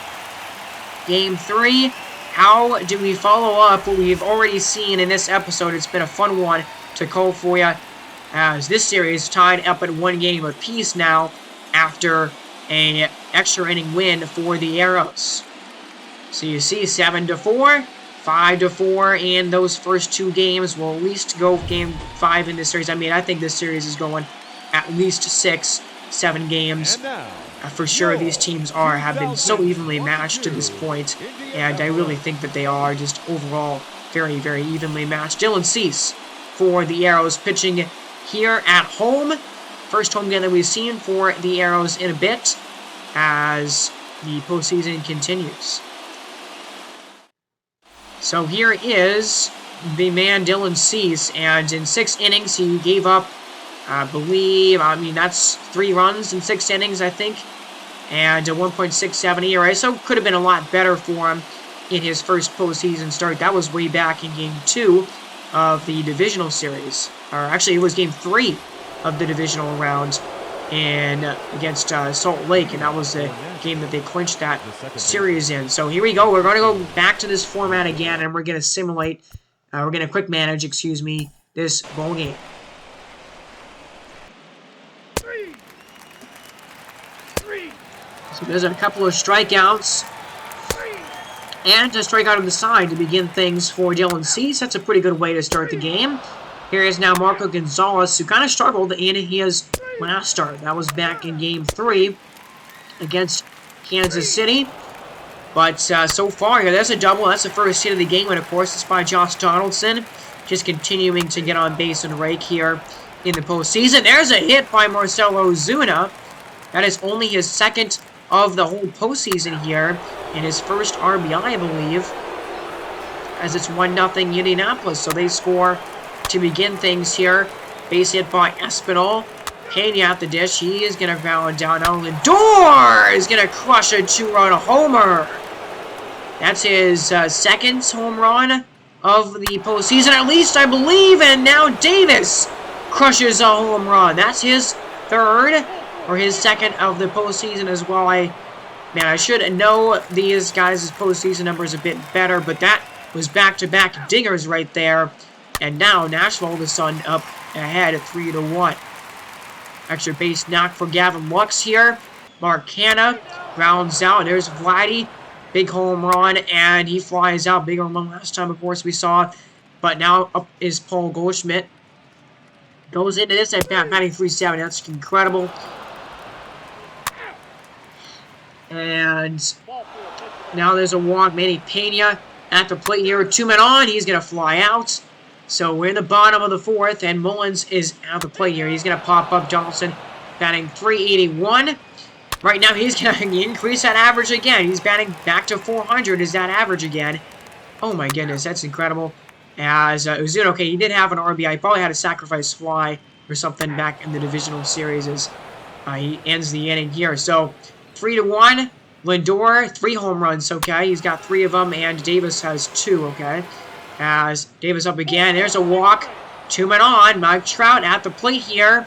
Game 3. How do we follow up what we've already seen in this episode? It's been a fun one to call for you, as this series tied up at 1 game apiece now after a extra inning win for the Arrows. So you see 7-4, 5-4, and those first 2 games will at least go Game 5 in this series. I mean, I think this series is going at least 6-7 games. For sure, these teams have been so evenly matched to this point, and I really think that they are just overall very, very evenly matched. Dylan Cease for the Arrows pitching here at home. First home game that we've seen for the Arrows in a bit as the postseason continues. So here is the man Dylan Cease, and in 6 innings he gave up, that's 3 runs in 6 innings, I think, and a 1.67 ERA, so could have been a lot better for him in his first postseason start. That was way back in Game 2 of the divisional series, or actually it was Game 3 of the divisional round against Salt Lake, and that was the game that they clinched that series in. So here we go. We're going to go back to this format again, and we're going to simulate, we're going to quick manage, this ball game. So there's a couple of strikeouts, and a strikeout on the side to begin things for Dylan Cease. That's a pretty good way to start the game. Here is now Marco Gonzalez, who kind of struggled in his last start. That was back in Game 3 against Kansas City. But so far, here, there's a double. That's the first hit of the game, and of course, it's by Josh Donaldson. Just continuing to get on base and rake here in the postseason. There's a hit by Marcell Ozuna. That is only his second of the whole postseason here, and his first RBI, I believe, as it's 1-0 Indianapolis. So they score to begin things here. Base hit by Espinal. Pena at the dish. He is going to ground down. Now Lindor is going to crush a 2-run homer. That's his second home run of the postseason, at least, I believe. And now Davis crushes a home run. That's his third, or his second of the postseason as well. I should know these guys' postseason numbers a bit better, but that was back-to-back dingers right there. And now Nashville all of a sudden up ahead at 3-1. Extra base knock for Gavin Lux here. Mark Canha grounds out. There's Vladdy. Big home run, and he flies out. Big home run last time, of course, we saw. But now up is Paul Goldschmidt. Goes into this at bat, batting .370. That's incredible. And now there's a walk. Manny Pena at the plate here. 2 men on. He's going to fly out. So we're in the bottom of the 4th, and Mullins is at the plate here. He's going to pop up. Donaldson batting .381. Right now, he's going to increase that average again. He's batting back to .400 is that average again. Oh my goodness, that's incredible. As Ozuna, okay, he did have an RBI. He probably had a sacrifice fly or something back in the divisional series as he ends the inning here. So 3-1. Lindor, 3 home runs, okay. He's got 3 of them, and Davis has 2, okay. As Davis up again. There's a walk. 2 men on. Mike Trout at the plate here.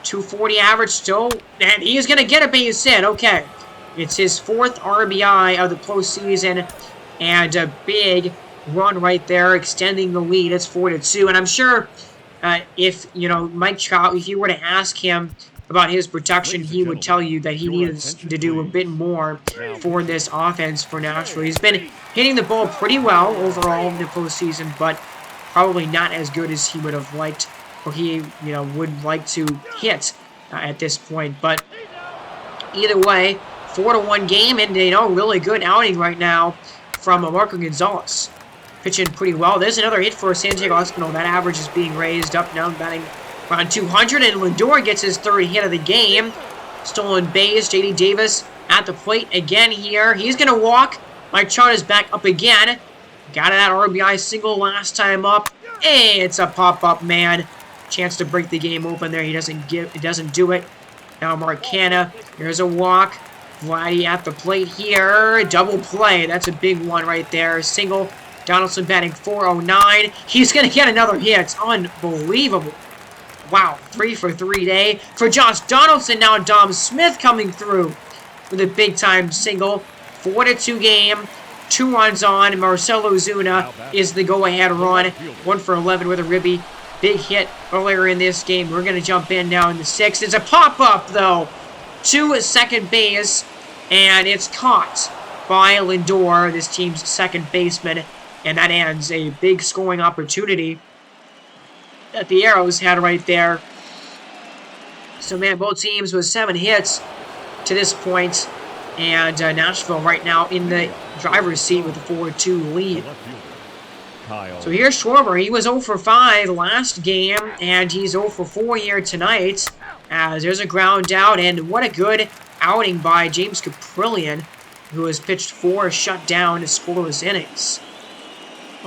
.240 average still. And he's going to get a base hit. Okay. It's his 4th RBI of the postseason. And a big run right there, extending the lead. It's 4-2. And I'm sure if, Mike Trout, if you were to ask him about his production, he would tell you that he needs to do a bit more for this offense for Nashville. He's been hitting the ball pretty well overall in the postseason, but probably not as good as he would have liked, or he, would like to hit at this point. But either way, 4-1 game, and really good outing right now from Marco Gonzalez. Pitching pretty well. There's another hit for Santiago Espinal. That average is being raised up now, batting around .200, and Lindor gets his 3rd hit of the game. Stolen base. J.D. Davis at the plate again here. He's going to walk. Mike Trout is back up again. Got that RBI single last time up. Hey, it's a pop-up, man. Chance to break the game open there. He doesn't do it. Now Mark Canha. Here's a walk. Vladdy at the plate here. Double play. That's a big one right there. Single. Donaldson batting .409. He's going to get another hit. It's unbelievable. Wow, 3 for 3 day for Josh Donaldson. Now Dom Smith coming through with a big-time single. 4-2 game. 2 runs on. Marcell Ozuna is the go-ahead run. 1 for 11 with a ribby. Big hit earlier in this game. We're going to jump in now in the 6th. It's a pop-up, though, to second base, and it's caught by Lindor, this team's second baseman, and that ends a big scoring opportunity that the Arrows had right there. So, man, both teams with 7 hits to this point, and Nashville right now in the driver's seat with a 4-2 lead. So here's Schwarber. He was 0 for 5 last game, and he's 0 for 4 here tonight. As there's a ground out, and what a good outing by James Caprillion, who has pitched 4 shutdown scoreless innings.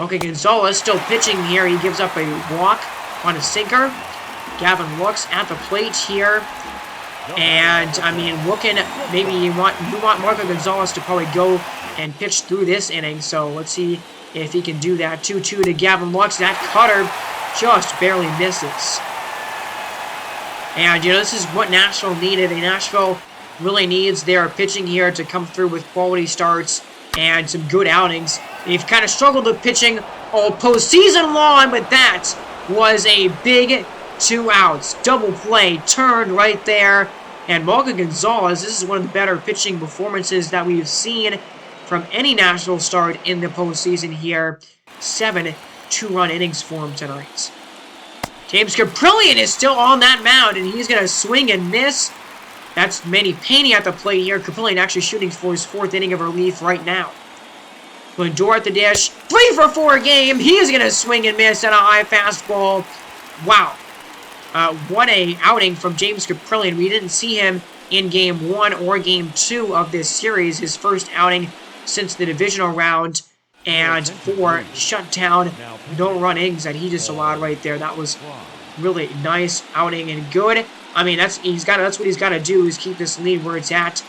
Okay, Gonzalez still pitching here. He gives up a walk on a sinker. Gavin looks at the plate here. And, I mean, looking, maybe you want Marco Gonzalez to probably go and pitch through this inning. So let's see if he can do that. 2-2 to Gavin Lux. That cutter just barely misses. And, you know, this is what Nashville needed. And Nashville really needs their pitching here to come through with quality starts and some good outings. They've kind of struggled with pitching all postseason long, but that was a big 2 outs. Double play turned right there. And Marco Gonzalez, this is one of the better pitching performances that we've seen from any Nashville start in the postseason here. 7 2-run innings for him tonight. James Caprillion is still on that mound, and he's going to swing and miss. That's Manny Payne at the plate here. Caprillion actually shooting for his 4th inning of relief right now. Lindor at the dish. 3 for 4 game. He's going to swing and miss at a high fastball. Wow. What a outing from James Caprillion. We didn't see him in Game 1 or Game 2 of this series. His first outing since the divisional round. And 4 shutdown, no-run innings that he just allowed right there. That was really nice outing and good. I mean, that's what he's got to do is keep this lead where it's at.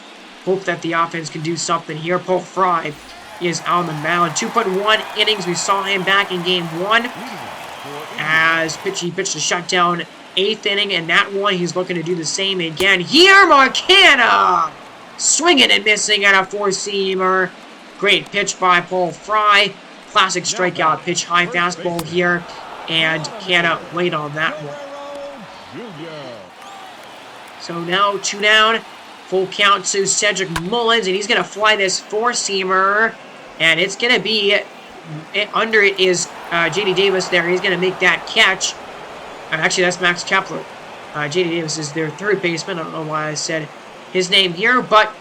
Hope that the offense can do something here. Paul Fry is on the mound. 2.1 innings. We saw him back in Game 1 as he pitched a shutdown 8th inning, and that one he's looking to do the same again. Here, Marcana swinging and missing at a 4-seamer. Great pitch by Paul Fry. Classic strikeout pitch, high fastball here, and Canna late on that one. So now 2 down. Full count to Cedric Mullins, and he's going to fly this 4-seamer, and it's going to be under it is J.D. Davis there. He's going to make that catch. Actually, that's Max Kepler. J.D. Davis is their 3rd baseman. I don't know why I said his name here, but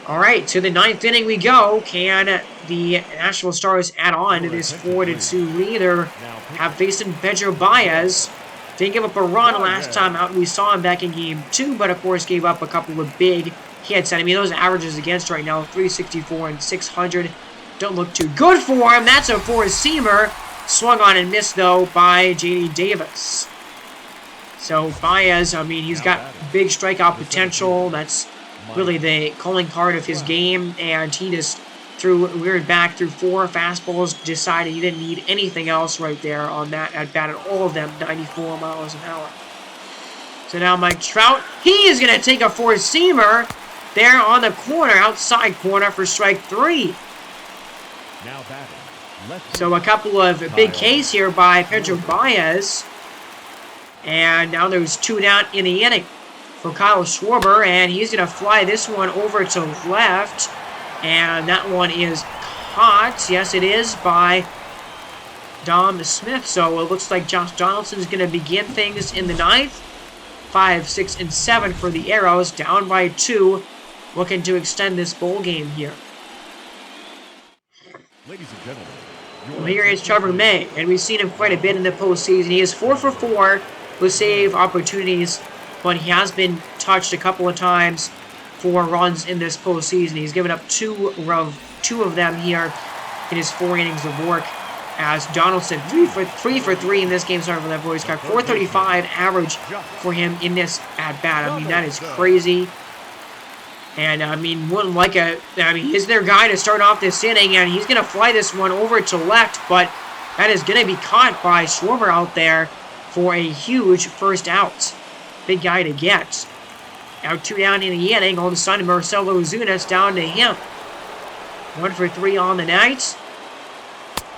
all right, to the 9th inning we go. Can the Nashville Stars add on to this 4-2 lead, or have facing Pedro Baez? Didn't give up a run last time out. We saw him back in Game 2, but of course gave up a couple of big hits. I mean, those averages against right now, 364 and 600, don't look too good for him. That's a 4-seamer. Swung on and missed, though, by J.D. Davis. So Baez, I mean, he's got big strikeout potential. That's really the calling card of his game. And he just weird back through 4 fastballs, decided he didn't need anything else right there on that at-bat, and all of them 94 miles an hour. So now Mike Trout, he is going to take a 4-seamer there on the corner, outside corner for strike 3. Now batting. So a couple of big Ks here by Pedro Baez. And now there's 2 down in the inning for Kyle Schwarber. And he's going to fly this one over to left. And that one is caught. Yes, it is, by Dom Smith. So it looks like Josh Donaldson is going to begin things in the 9th. 5, 6, and 7 for the Arrows. Down by 2. Looking to extend this bowl game here. Ladies and gentlemen. Well, here is Trevor May, and we've seen him quite a bit in the postseason. He is 4 for 4 with save opportunities, but he has been touched a couple of times for runs in this postseason. He's given up two of them here in his 4 innings of work. As Donaldson, 3 for 3 in this game. Sorry for that voice crack. 435 average for him in this at bat. I mean, that is crazy. And, I mean, he's their guy to start off this inning, and he's going to fly this one over to left, but that is going to be caught by Schwarber out there for a huge first out. Big guy to get. Now 2 down in the inning. All of a sudden, Marcelo Ozuna down to him. 1 for 3 on the night.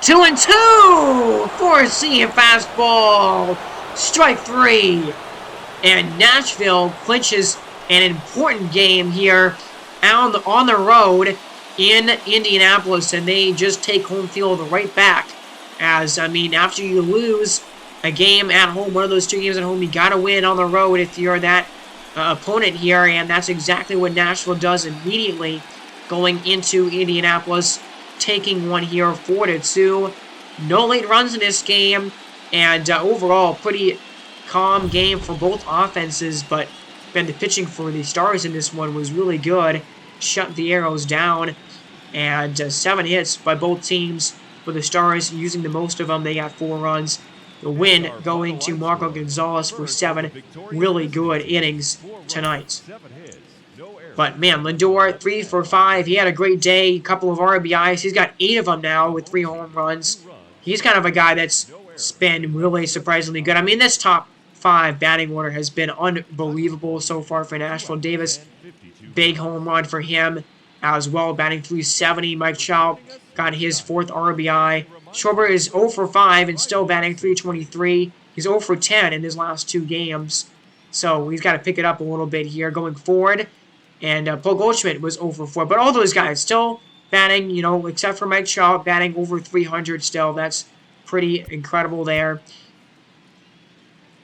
2-2! 4-seam fastball. Strike 3. And Nashville clinches an important game here on the road in Indianapolis, and they just take home field right back. As, I mean, after you lose a game at home, one of those 2 games at home, you got to win on the road if you're that opponent here, and that's exactly what Nashville does immediately going into Indianapolis, taking one here 4-2. No late runs in this game, and overall, pretty calm game for both offenses, but the pitching for the Stars in this one was really good. Shut the Arrows down, and 7 hits by both teams with the Stars using the most of them. They got 4 runs. The win going to Marco Gonzalez for 7 really good innings tonight. But man, Lindor 3 for 5. He had a great day. A couple of RBIs. He's got 8 of them now with 3 home runs. He's kind of a guy that's been really surprisingly good. I mean, this top 5 batting order has been unbelievable so far for Nashville. Davis, big home run for him as well, batting .370. Mike Trout got his 4th RBI. Schwarber is 0 for 5 and still batting .323. He's 0 for 10 in his last 2 games. So he's got to pick it up a little bit here going forward. And Paul Goldschmidt was 0 for 4. But all those guys still batting, you know, except for Mike Trout, batting over 300 still. That's pretty incredible there.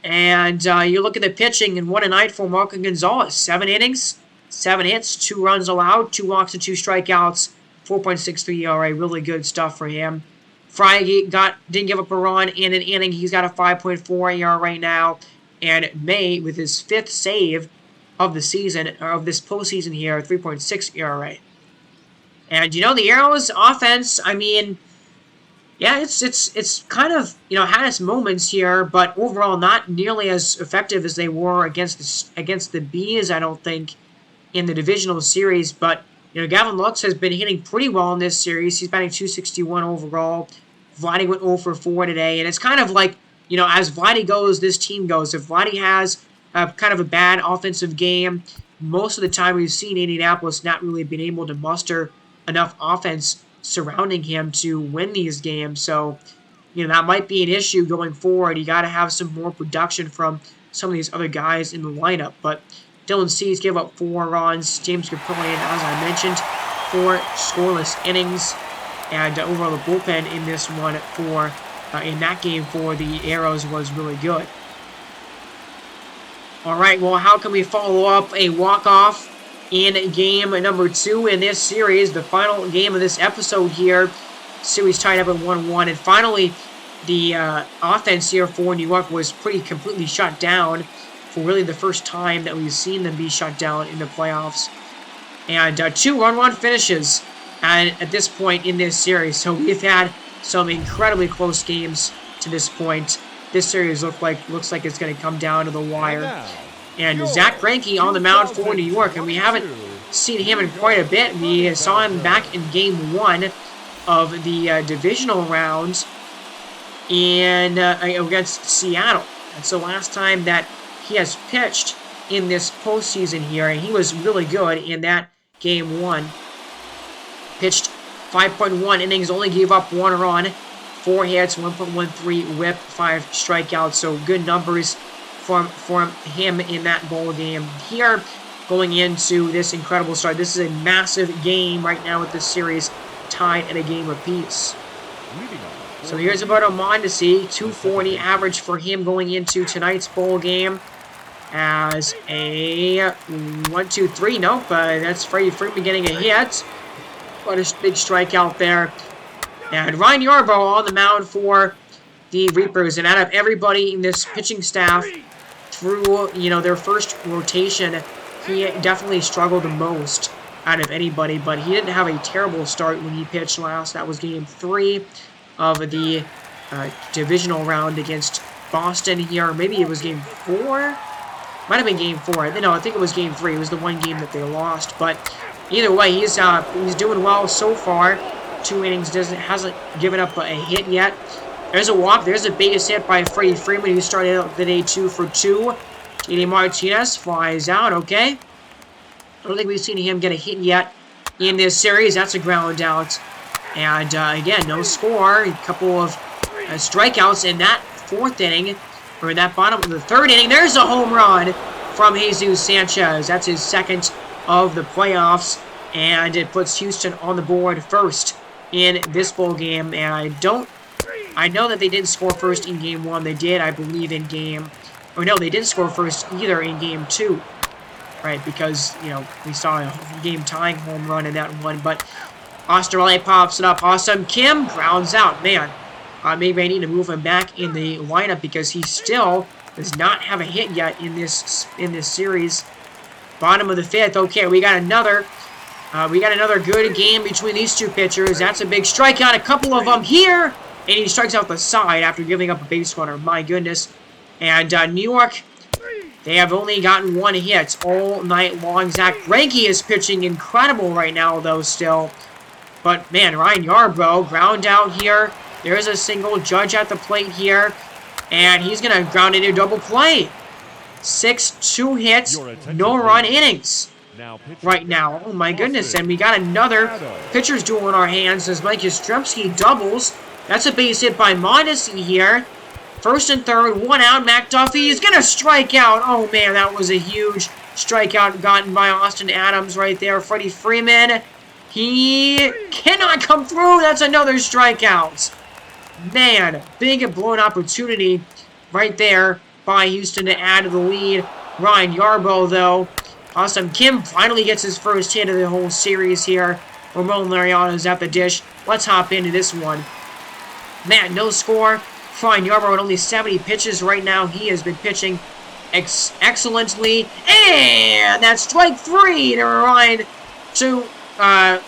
And you look at the pitching, and what a night for Marco Gonzalez. 7 innings, 7 hits, 2 runs allowed, 2 walks and 2 strikeouts, 4.63 ERA. Really good stuff for him. Fry didn't give up a run in an inning. He's got a 5.4 ERA right now. And May, with his 5th save of the season, or of this postseason here, 3.6 ERA. And, you know, the Arrows offense, I mean, yeah, it's kind of, you know, had its moments here, but overall not nearly as effective as they were against the Bees, I don't think, in the divisional series. But, you know, Gavin Lux has been hitting pretty well in this series. He's batting .261 overall. Vladdy went 0 for 4 today, and it's kind of like, you know, as Vladdy goes, this team goes. If Vladdy has kind of a bad offensive game, most of the time we've seen Indianapolis not really been able to muster enough offense surrounding him to win these games. So, you know, that might be an issue going forward. You got to have some more production from some of these other guys in the lineup. But Dylan Cease gave up 4 runs. James Kaprielian, as I mentioned, 4 scoreless innings. And overall, the bullpen in this one for in that game for the Arrows was really good. All right, well, how can we follow up a walk-off in game number 2 in this series, the final game of this episode here? Series tied up at 1-1, and finally, the offense here for New York was completely shut down for really the first time that we've seen them be shut down in the playoffs. And 2 run finishes at this point in this series, so we've had some incredibly close games to this point. This series looks like it's going to come down to the wire. And Zach Greinke on the mound for New York, and we haven't seen him in quite a bit. We saw him back in Game 1 of the divisional round against Seattle. That's the last time that he has pitched in this postseason here, and he was really good in that Game 1. Pitched 5.1 innings, only gave up 1 run, 4 hits, 1.13 whip, 5 strikeouts. So good numbers from him in that ball game here. Going into this incredible start, this is a massive game right now with this series tied at a game apiece. So here's Alberto Mondesi, 240 average for him going into tonight's bowl game. As a 1-2-3, nope, that's Freddie Freeman getting a hit. What a big strikeout there. And Ryan Yarbrough on the mound for the Reapers. And out of everybody in this pitching staff through, you know, their first rotation, he definitely struggled the most out of anybody. But he didn't have a terrible start when he pitched last. That was Game 3 of the divisional round against Boston here. Maybe it was Game 4? Might have been Game 4. No, I think it was Game 3. It was the one game that they lost. But either way, he's doing well so far. 2 innings, hasn't given up a hit yet. There's a walk. There's a base hit by Freddie Freeman, who started out the day 2 for 2. JD Martinez flies out. Okay. I don't think we've seen him get a hit yet in this series. That's a ground out. And again, no score. A couple of strikeouts in that 4th inning, or in that bottom of the 3rd inning. There's a home run from Jesus Sanchez. That's his 2nd of the playoffs, and it puts Houston on the board first in this bowl game. And I know that they didn't score first in Game 1. They did, I believe, in no, they didn't score first either in Game 2, right? Because, you know, we saw a game-tying home run in that one. But Osterwelle pops it up. Awesome. Kim grounds out. Man, maybe I need to move him back in the lineup because he still does not have a hit yet in this series. Bottom of the 5th. Okay, we got another We got another good game between these two pitchers. That's a big strikeout. A couple of them here. And he strikes out the side after giving up a base runner. My goodness. And New York, they have only gotten one hit all night long. Zach Greinke is pitching incredible right now, though, still. But, man, Ryan Yarbrough, ground out here. There's a single. Judge at the plate here. And he's going to ground into a double play. 2 hits, no run innings right now. Oh, my goodness. And we got another pitcher's duel in our hands as Mike Yastrzemski doubles. That's a base hit by Mondesi here. First and third, 1 out. McDuffie is going to strike out. Oh, man, that was a huge strikeout gotten by Austin Adams right there. Freddie Freeman, he cannot come through. That's another strikeout. Man, big blown opportunity right there by Houston to add to the lead. Ryan Yarbrough, though. Awesome. Kim finally gets his first hit of the whole series here. Ramon Laureano's at the dish. Let's hop into this one. Man, no score. Ryan Yarbrough at only 70 pitches right now. He has been pitching excellently. And that's strike 3 to Ryan by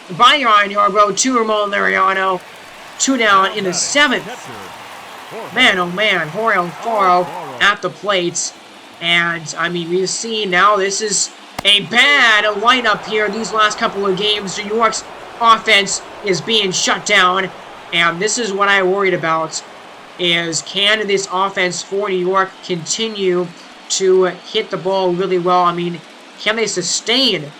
Ryan Yarbrough to Ramon Laureano. 2 down in the 7th. Man, oh man, Jorge Alfaro at the plate. And, I mean, we've seen now this is a bad lineup here these last couple of games. New York's offense is being shut down. And this is what I worried about, is can this offense for New York continue to hit the ball really well? I mean, can they sustain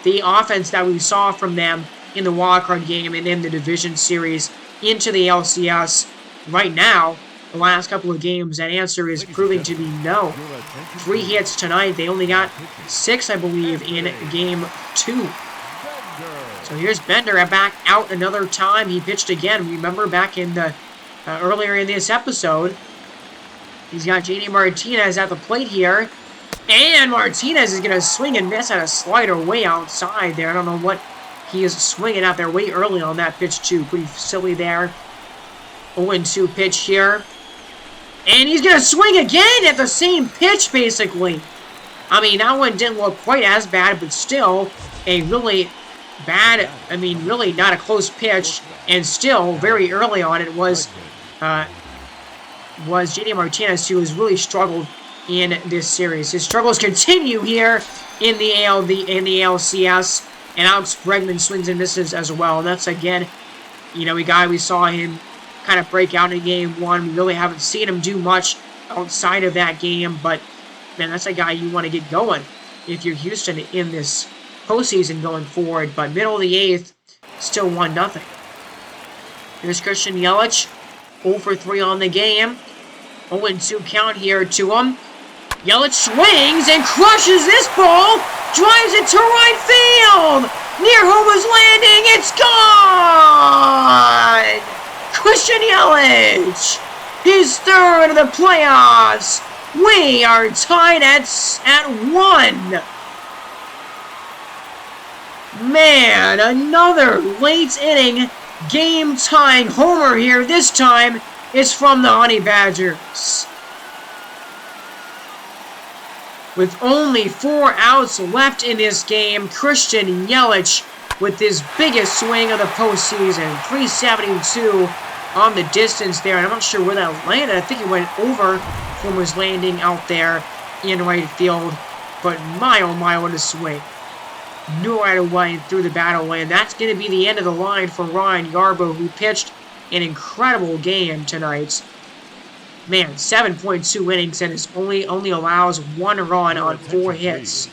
the offense that we saw from them in the wildcard game and in the division series into the LCS? Right now, the last couple of games, that answer is proving to be no. 3 hits tonight. They only got 6, I believe, in game 2. So here's Bender back out another time. He pitched again. Remember back in the earlier in this episode. He's got JD Martinez at the plate here. And Martinez is going to swing and miss at a slider way outside there. I don't know what he is swinging out there way early on that pitch too. Pretty silly there. 0-2 pitch here. And he's going to swing again at the same pitch, basically. I mean, that one didn't look quite as bad, but still a really bad, I mean, really not a close pitch. And still, very early on, it was JD Martinez who has really struggled in this series. His struggles continue here in the LCS. And Alex Bregman swings and misses as well. And that's, again, you know, we saw him kind of break out in game 1. We really haven't seen him do much outside of that game, but man, that's a guy you want to get going if you're Houston in this postseason going forward. But middle of the 8th, still 1-0. Here's Christian Yelich, 0 for 3 on the game. 0-2 count here to him. Yelich swings and crushes this ball, drives it to right field. Near Homer's landing, it's gone! Christian Yelich, his 3rd of the playoffs. We are tied at 1. Man, another late inning game-tying homer here. This time, it's from the Honey Badgers. With only 4 outs left in this game, Christian Yelich with his biggest swing of the postseason. 372 on the distance there. And I'm not sure where that landed. I think it went over Homer's landing out there in right field. But my, oh my, what a swing. Knew right away through the battle lane. That's going to be the end of the line for Ryan Yarbrough, who pitched an incredible game tonight. Man, 7.2 innings and only allows 1 run on 4 hits.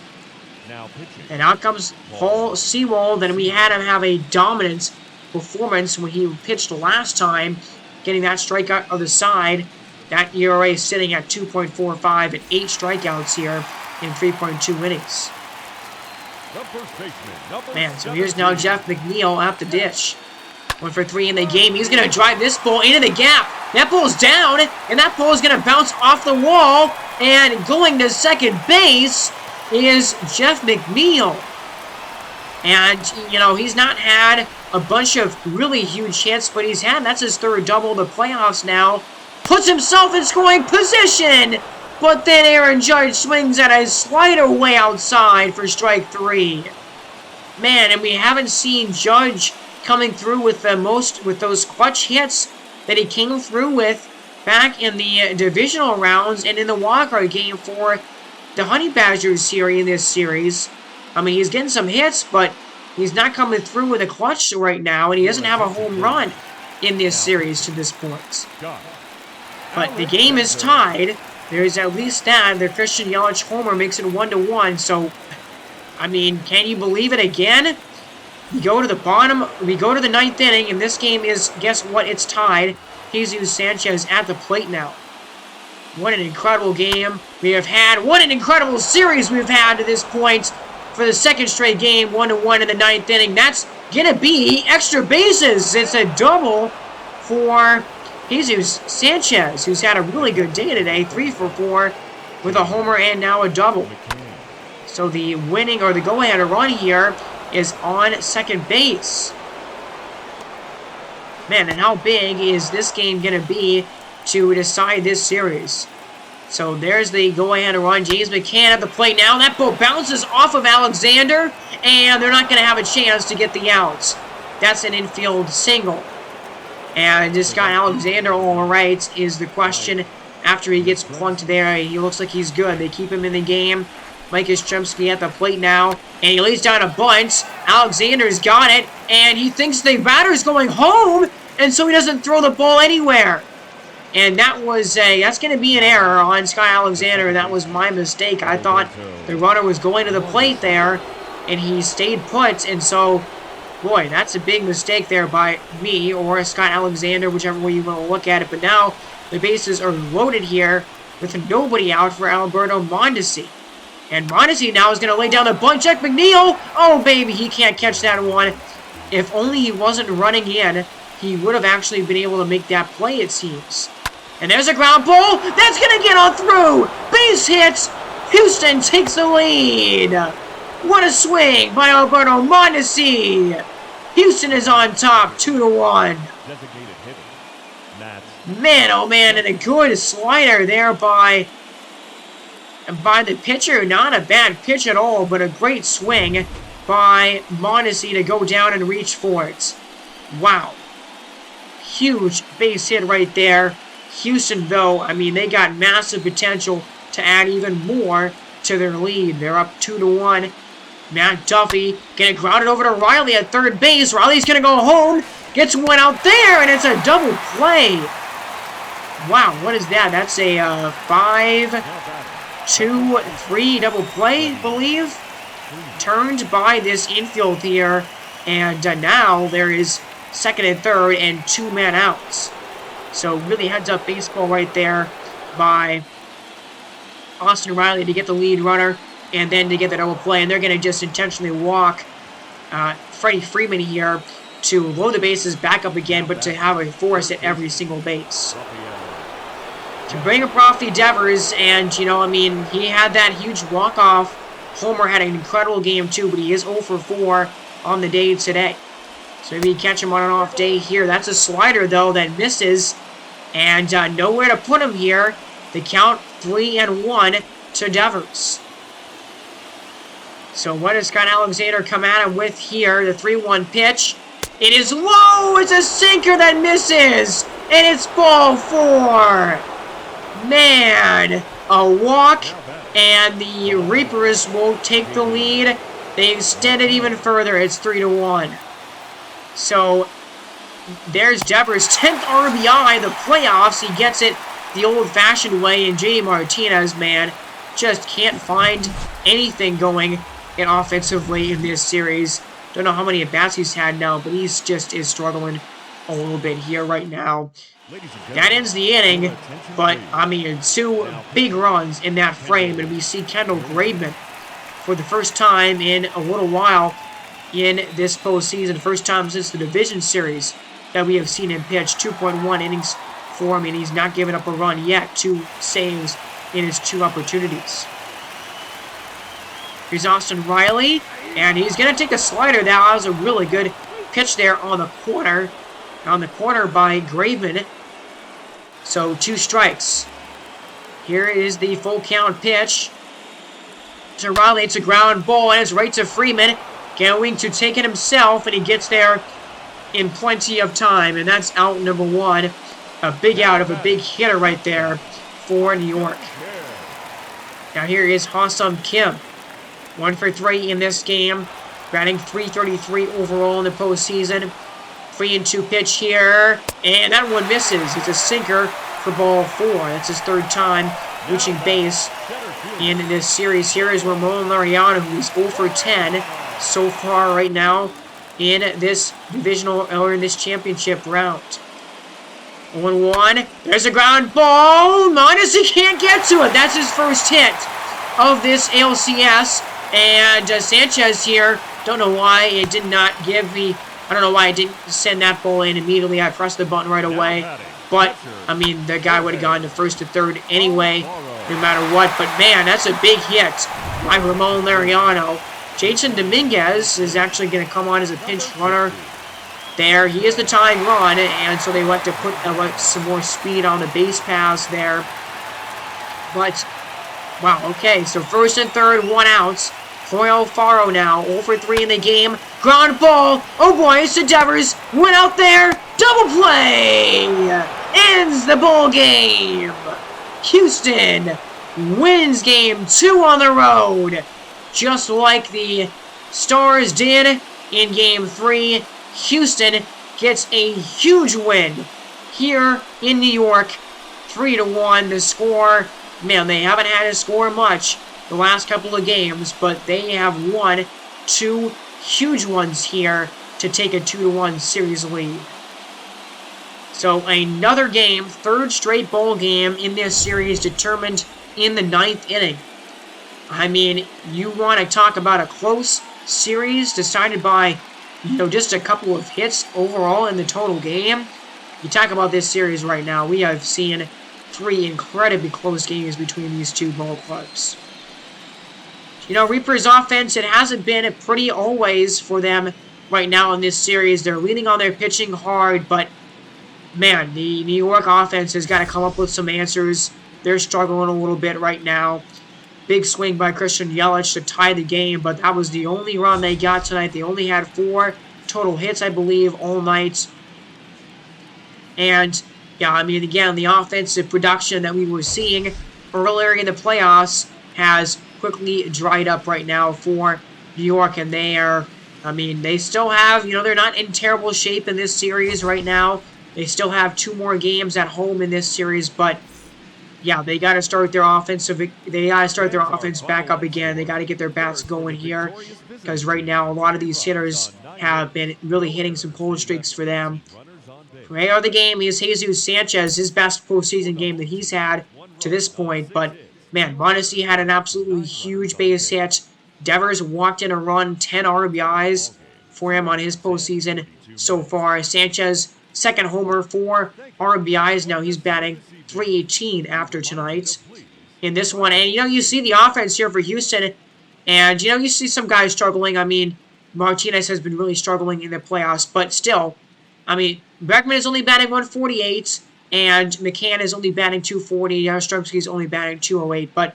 And out comes Paul Sewald, and we had him have a dominant performance when he pitched last time, getting that strikeout of the side. That ERA sitting at 2.45 and 8 strikeouts here in 3.2 innings. Man, so here's now Jeff McNeil at the dish. 1 for 3 in the game. He's going to drive this ball into the gap. That ball's down, and that ball is going to bounce off the wall. And going to second base is Jeff McNeil. And, you know, he's not had a bunch of really huge hits, but that's his 3rd double of the playoffs now. Puts himself in scoring position, but then Aaron Judge swings at a slider way outside for strike 3. Man, and we haven't seen Judge coming through with those clutch hits that he came through with back in the divisional rounds and in the wildcard game for the Honey Badgers here in this series. I mean, he's getting some hits, but he's not coming through with a clutch right now, and he doesn't have a home run in this series to this point. But the game is tied. There's at least that. The Christian Yelich homer makes it 1-1, so, I mean, can you believe it again? We go to the the ninth inning, and this game is, guess what, it's tied. Jesus Sanchez at the plate now. What an incredible game we have had. What an incredible series we've had to this point for the second straight game, 1-1 in the ninth inning. That's going to be extra bases. It's a double for Jesus Sanchez, who's had a really good day today, 3 for 4 with a homer and now a double. So the winning or the go-ahead run here is on second base. Man, and how big is this game going to be to decide this series? So there's the go-ahead run. James McCann at the plate now. That ball bounces off of Alexander, and they're not going to have a chance to get the outs. That's an infield single. And just got Alexander all right is the question. After he gets plunked there, he looks like he's good. They keep him in the game. Mike Yastrzemski at the plate now, and he lays down a bunt. Alexander's got it, and he thinks the batter's going home, and so he doesn't throw the ball anywhere. And that was that's going to be an error on Sky Alexander. That was my mistake. I thought the runner was going to the plate there, and he stayed put, and so, boy, that's a big mistake there by me or Scott Alexander, whichever way you want to look at it. But now the bases are loaded here with nobody out for Alberto Mondesi. And Mondesi now is going to lay down the bunt. Check McNeil. Oh, baby, he can't catch that one. If only he wasn't running in, he would have actually been able to make that play, it seems. And there's a ground ball. That's going to get on through. Base hits. Houston takes the lead. What a swing by Alberto Mondesi. Houston is on top, 2-1. Man, oh man, and a good slider there by the pitcher. Not a bad pitch at all, but a great swing by Mondesi to go down and reach for it. Wow. Huge base hit right there. Houston, though, I mean, they got massive potential to add even more to their lead. They're up 2-1. Matt Duffy getting grounded over to Riley at third base. Riley's going to go home. Gets one out there, and it's a double play. Wow, what is that? That's a 5-2-3 double play, I believe. Turned by this infield here. And now there is second and third and 2 men outs. So really heads-up baseball right there by Austin Riley to get the lead runner and then to get the double play. And they're going to just intentionally walk Freddie Freeman here to load the bases back up again, but to have a force at every single base. To bring up Rafi Devers, and, you know, I mean, he had that huge walk-off. Homer had an incredible game, too, but he is 0 for 4 on the day today. So maybe you catch him on an off day here. That's a slider, though, that misses. And nowhere to put him here. The count 3-1 to Devers. So what does Scott Alexander come at him with here? The 3-1 pitch. It is low. It's a sinker that misses. And it's ball 4. Man, a walk. And the Reapers will take the lead. They extend it even further. It's 3-1. So there's Devers' 10th RBI, the playoffs. He gets it the old-fashioned way, and J.D. Martinez, man, just can't find anything going in offensively in this series. Don't know how many at-bats he's had now, but he's just is struggling a little bit here right now. That ends the inning, but, I mean, 2 big runs in that frame, and we see Kendall Graveman for the first time in a little while in this postseason. First time since the division series that we have seen him pitch. 2.1 innings for him, and he's not given up a run yet. 2 saves in his 2 opportunities. Here's Austin Riley, and he's going to take a slider. That was a really good pitch there on the corner. On the corner by Graveman. So 2 strikes. Here is the full count pitch to Riley. It's a ground ball, and it's right to Freeman. going to take it himself, and he gets there in plenty of time, and that's out number 1. A big out of a big hitter right there for New York. Now here is Ha-Sung Kim. 1 for 3 in this game. Batting .333 overall in the postseason. 3-2 pitch here. And that one misses. It's a sinker for ball 4. That's his 3rd time reaching base in this series. Here is Ramon Laureano, who is 0 for 10 so far right now in this divisional, or in this championship round. 0-1. There's a ground ball. Mondesi can't get to it. That's his first hit of this ALCS. And Sanchez here, don't know why it did not give me, I don't know why I didn't send that ball in immediately. I pressed the button right away. But, I mean, the guy would have gone to first to third anyway, no matter what. But, man, that's a big hit by Ramon Laureano. Jason Dominguez is actually going to come on as a pinch runner there. He is the tying run, and so they want to put some more speed on the base pass there. But, wow, okay, so first and third, 1 out. Jorge Alfaro now, 0 for 3 in the game. Ground ball. Oh boy, it's the Devers. Went out there. Double play. Ends the ball game. Houston wins game 2 on the road. Just like the Stars did in game 3. Houston gets a huge win here in New York. 3-1 the score. Man, they haven't had to score much the last couple of games, but they have won 2 huge ones here to take a 2-1 series lead. So another game, 3rd straight ball game in this series, determined in the 9th inning. I mean, you want to talk about a close series decided by, just a couple of hits overall in the total game. You talk about this series right now, we have seen 3 incredibly close games between these 2 ball clubs. Reaper's offense, it hasn't been pretty always for them right now in this series. They're leaning on their pitching hard, but, man, the New York offense has got to come up with some answers. They're struggling a little bit right now. Big swing by Christian Yelich to tie the game, but that was the only run they got tonight. They only had 4 total hits, I believe, all night. And, yeah, I mean, again, the offensive production that we were seeing earlier in the playoffs has quickly dried up right now for New York, and they still have, they're not in terrible shape in this series right now. They still have 2 more games at home in this series, but yeah, they got to start their offense back up again. They got to get their bats going here, because right now a lot of these hitters have been really hitting some cold streaks for them. Player of the game is Jesus Sanchez, his best postseason game that he's had to this point, but man, Mondesi had an absolutely huge base hit. Devers walked in a run, 10 RBIs for him on his postseason so far. Sanchez, 2nd homer, 4 RBIs. Now he's batting .318 after tonight in this one. And, you see the offense here for Houston. And, you see some guys struggling. I mean, Martinez has been really struggling in the playoffs. But still, I mean, Beckman is only batting .148. And McCann is only batting .240. Yastrzemski is only batting .208. But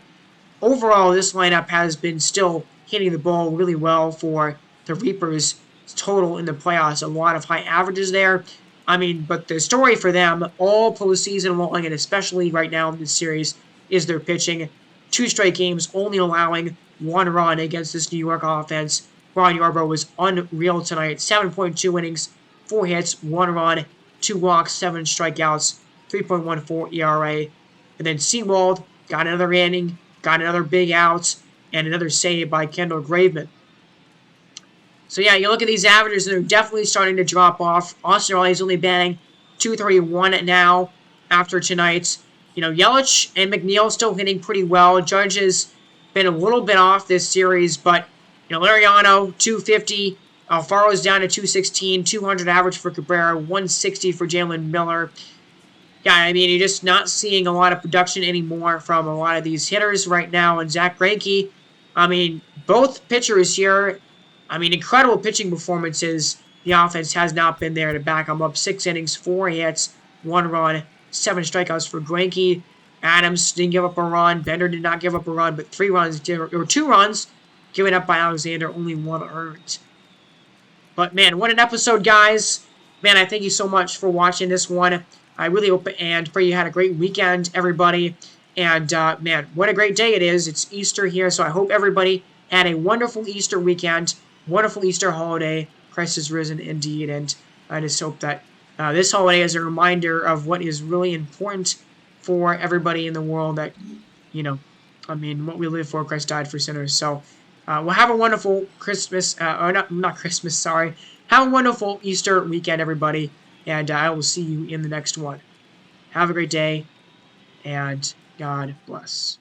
overall, this lineup has been still hitting the ball really well for the Reapers. Total in the playoffs, a lot of high averages there. I mean, but the story for them all postseason long, and especially right now in this series, is their pitching. 2 straight games, only allowing 1 run against this New York offense. Ron Yarbrough was unreal tonight. 7.2 innings, 4 hits, 1 run, 2 walks, 7 strikeouts. 3.14 ERA. And then Seawald got another inning, got another big out, and another save by Kendall Graveman. So yeah, you look at these averages, and they're definitely starting to drop off. Austin Riley's only batting .231 now after tonight. Yelich and McNeil still hitting pretty well. Judge has been a little bit off this series, but, Laureano, .250. Alfaro's down to .216, 200 average for Cabrera, 160 for Jalen Miller. Yeah, I mean, you're just not seeing a lot of production anymore from a lot of these hitters right now. And Zach Greinke, I mean, both pitchers here, I mean, incredible pitching performances. The offense has not been there to back them up. 6 innings, 4 hits, 1 run, 7 strikeouts for Greinke. Adams didn't give up a run. Bender did not give up a run, but 2 runs given up by Alexander, only 1 earned. But, man, what an episode, guys. Man, I thank you so much for watching this one. I really hope and pray you had a great weekend, everybody. And, man, what a great day it is. It's Easter here, so I hope everybody had a wonderful Easter weekend, wonderful Easter holiday. Christ is risen indeed, and I just hope that this holiday is a reminder of what is really important for everybody in the world, that, I mean, what we live for, Christ died for sinners. So, well, have a wonderful Christmas, or not Christmas, sorry. Have a wonderful Easter weekend, everybody, and I will see you in the next one. Have a great day, and God bless.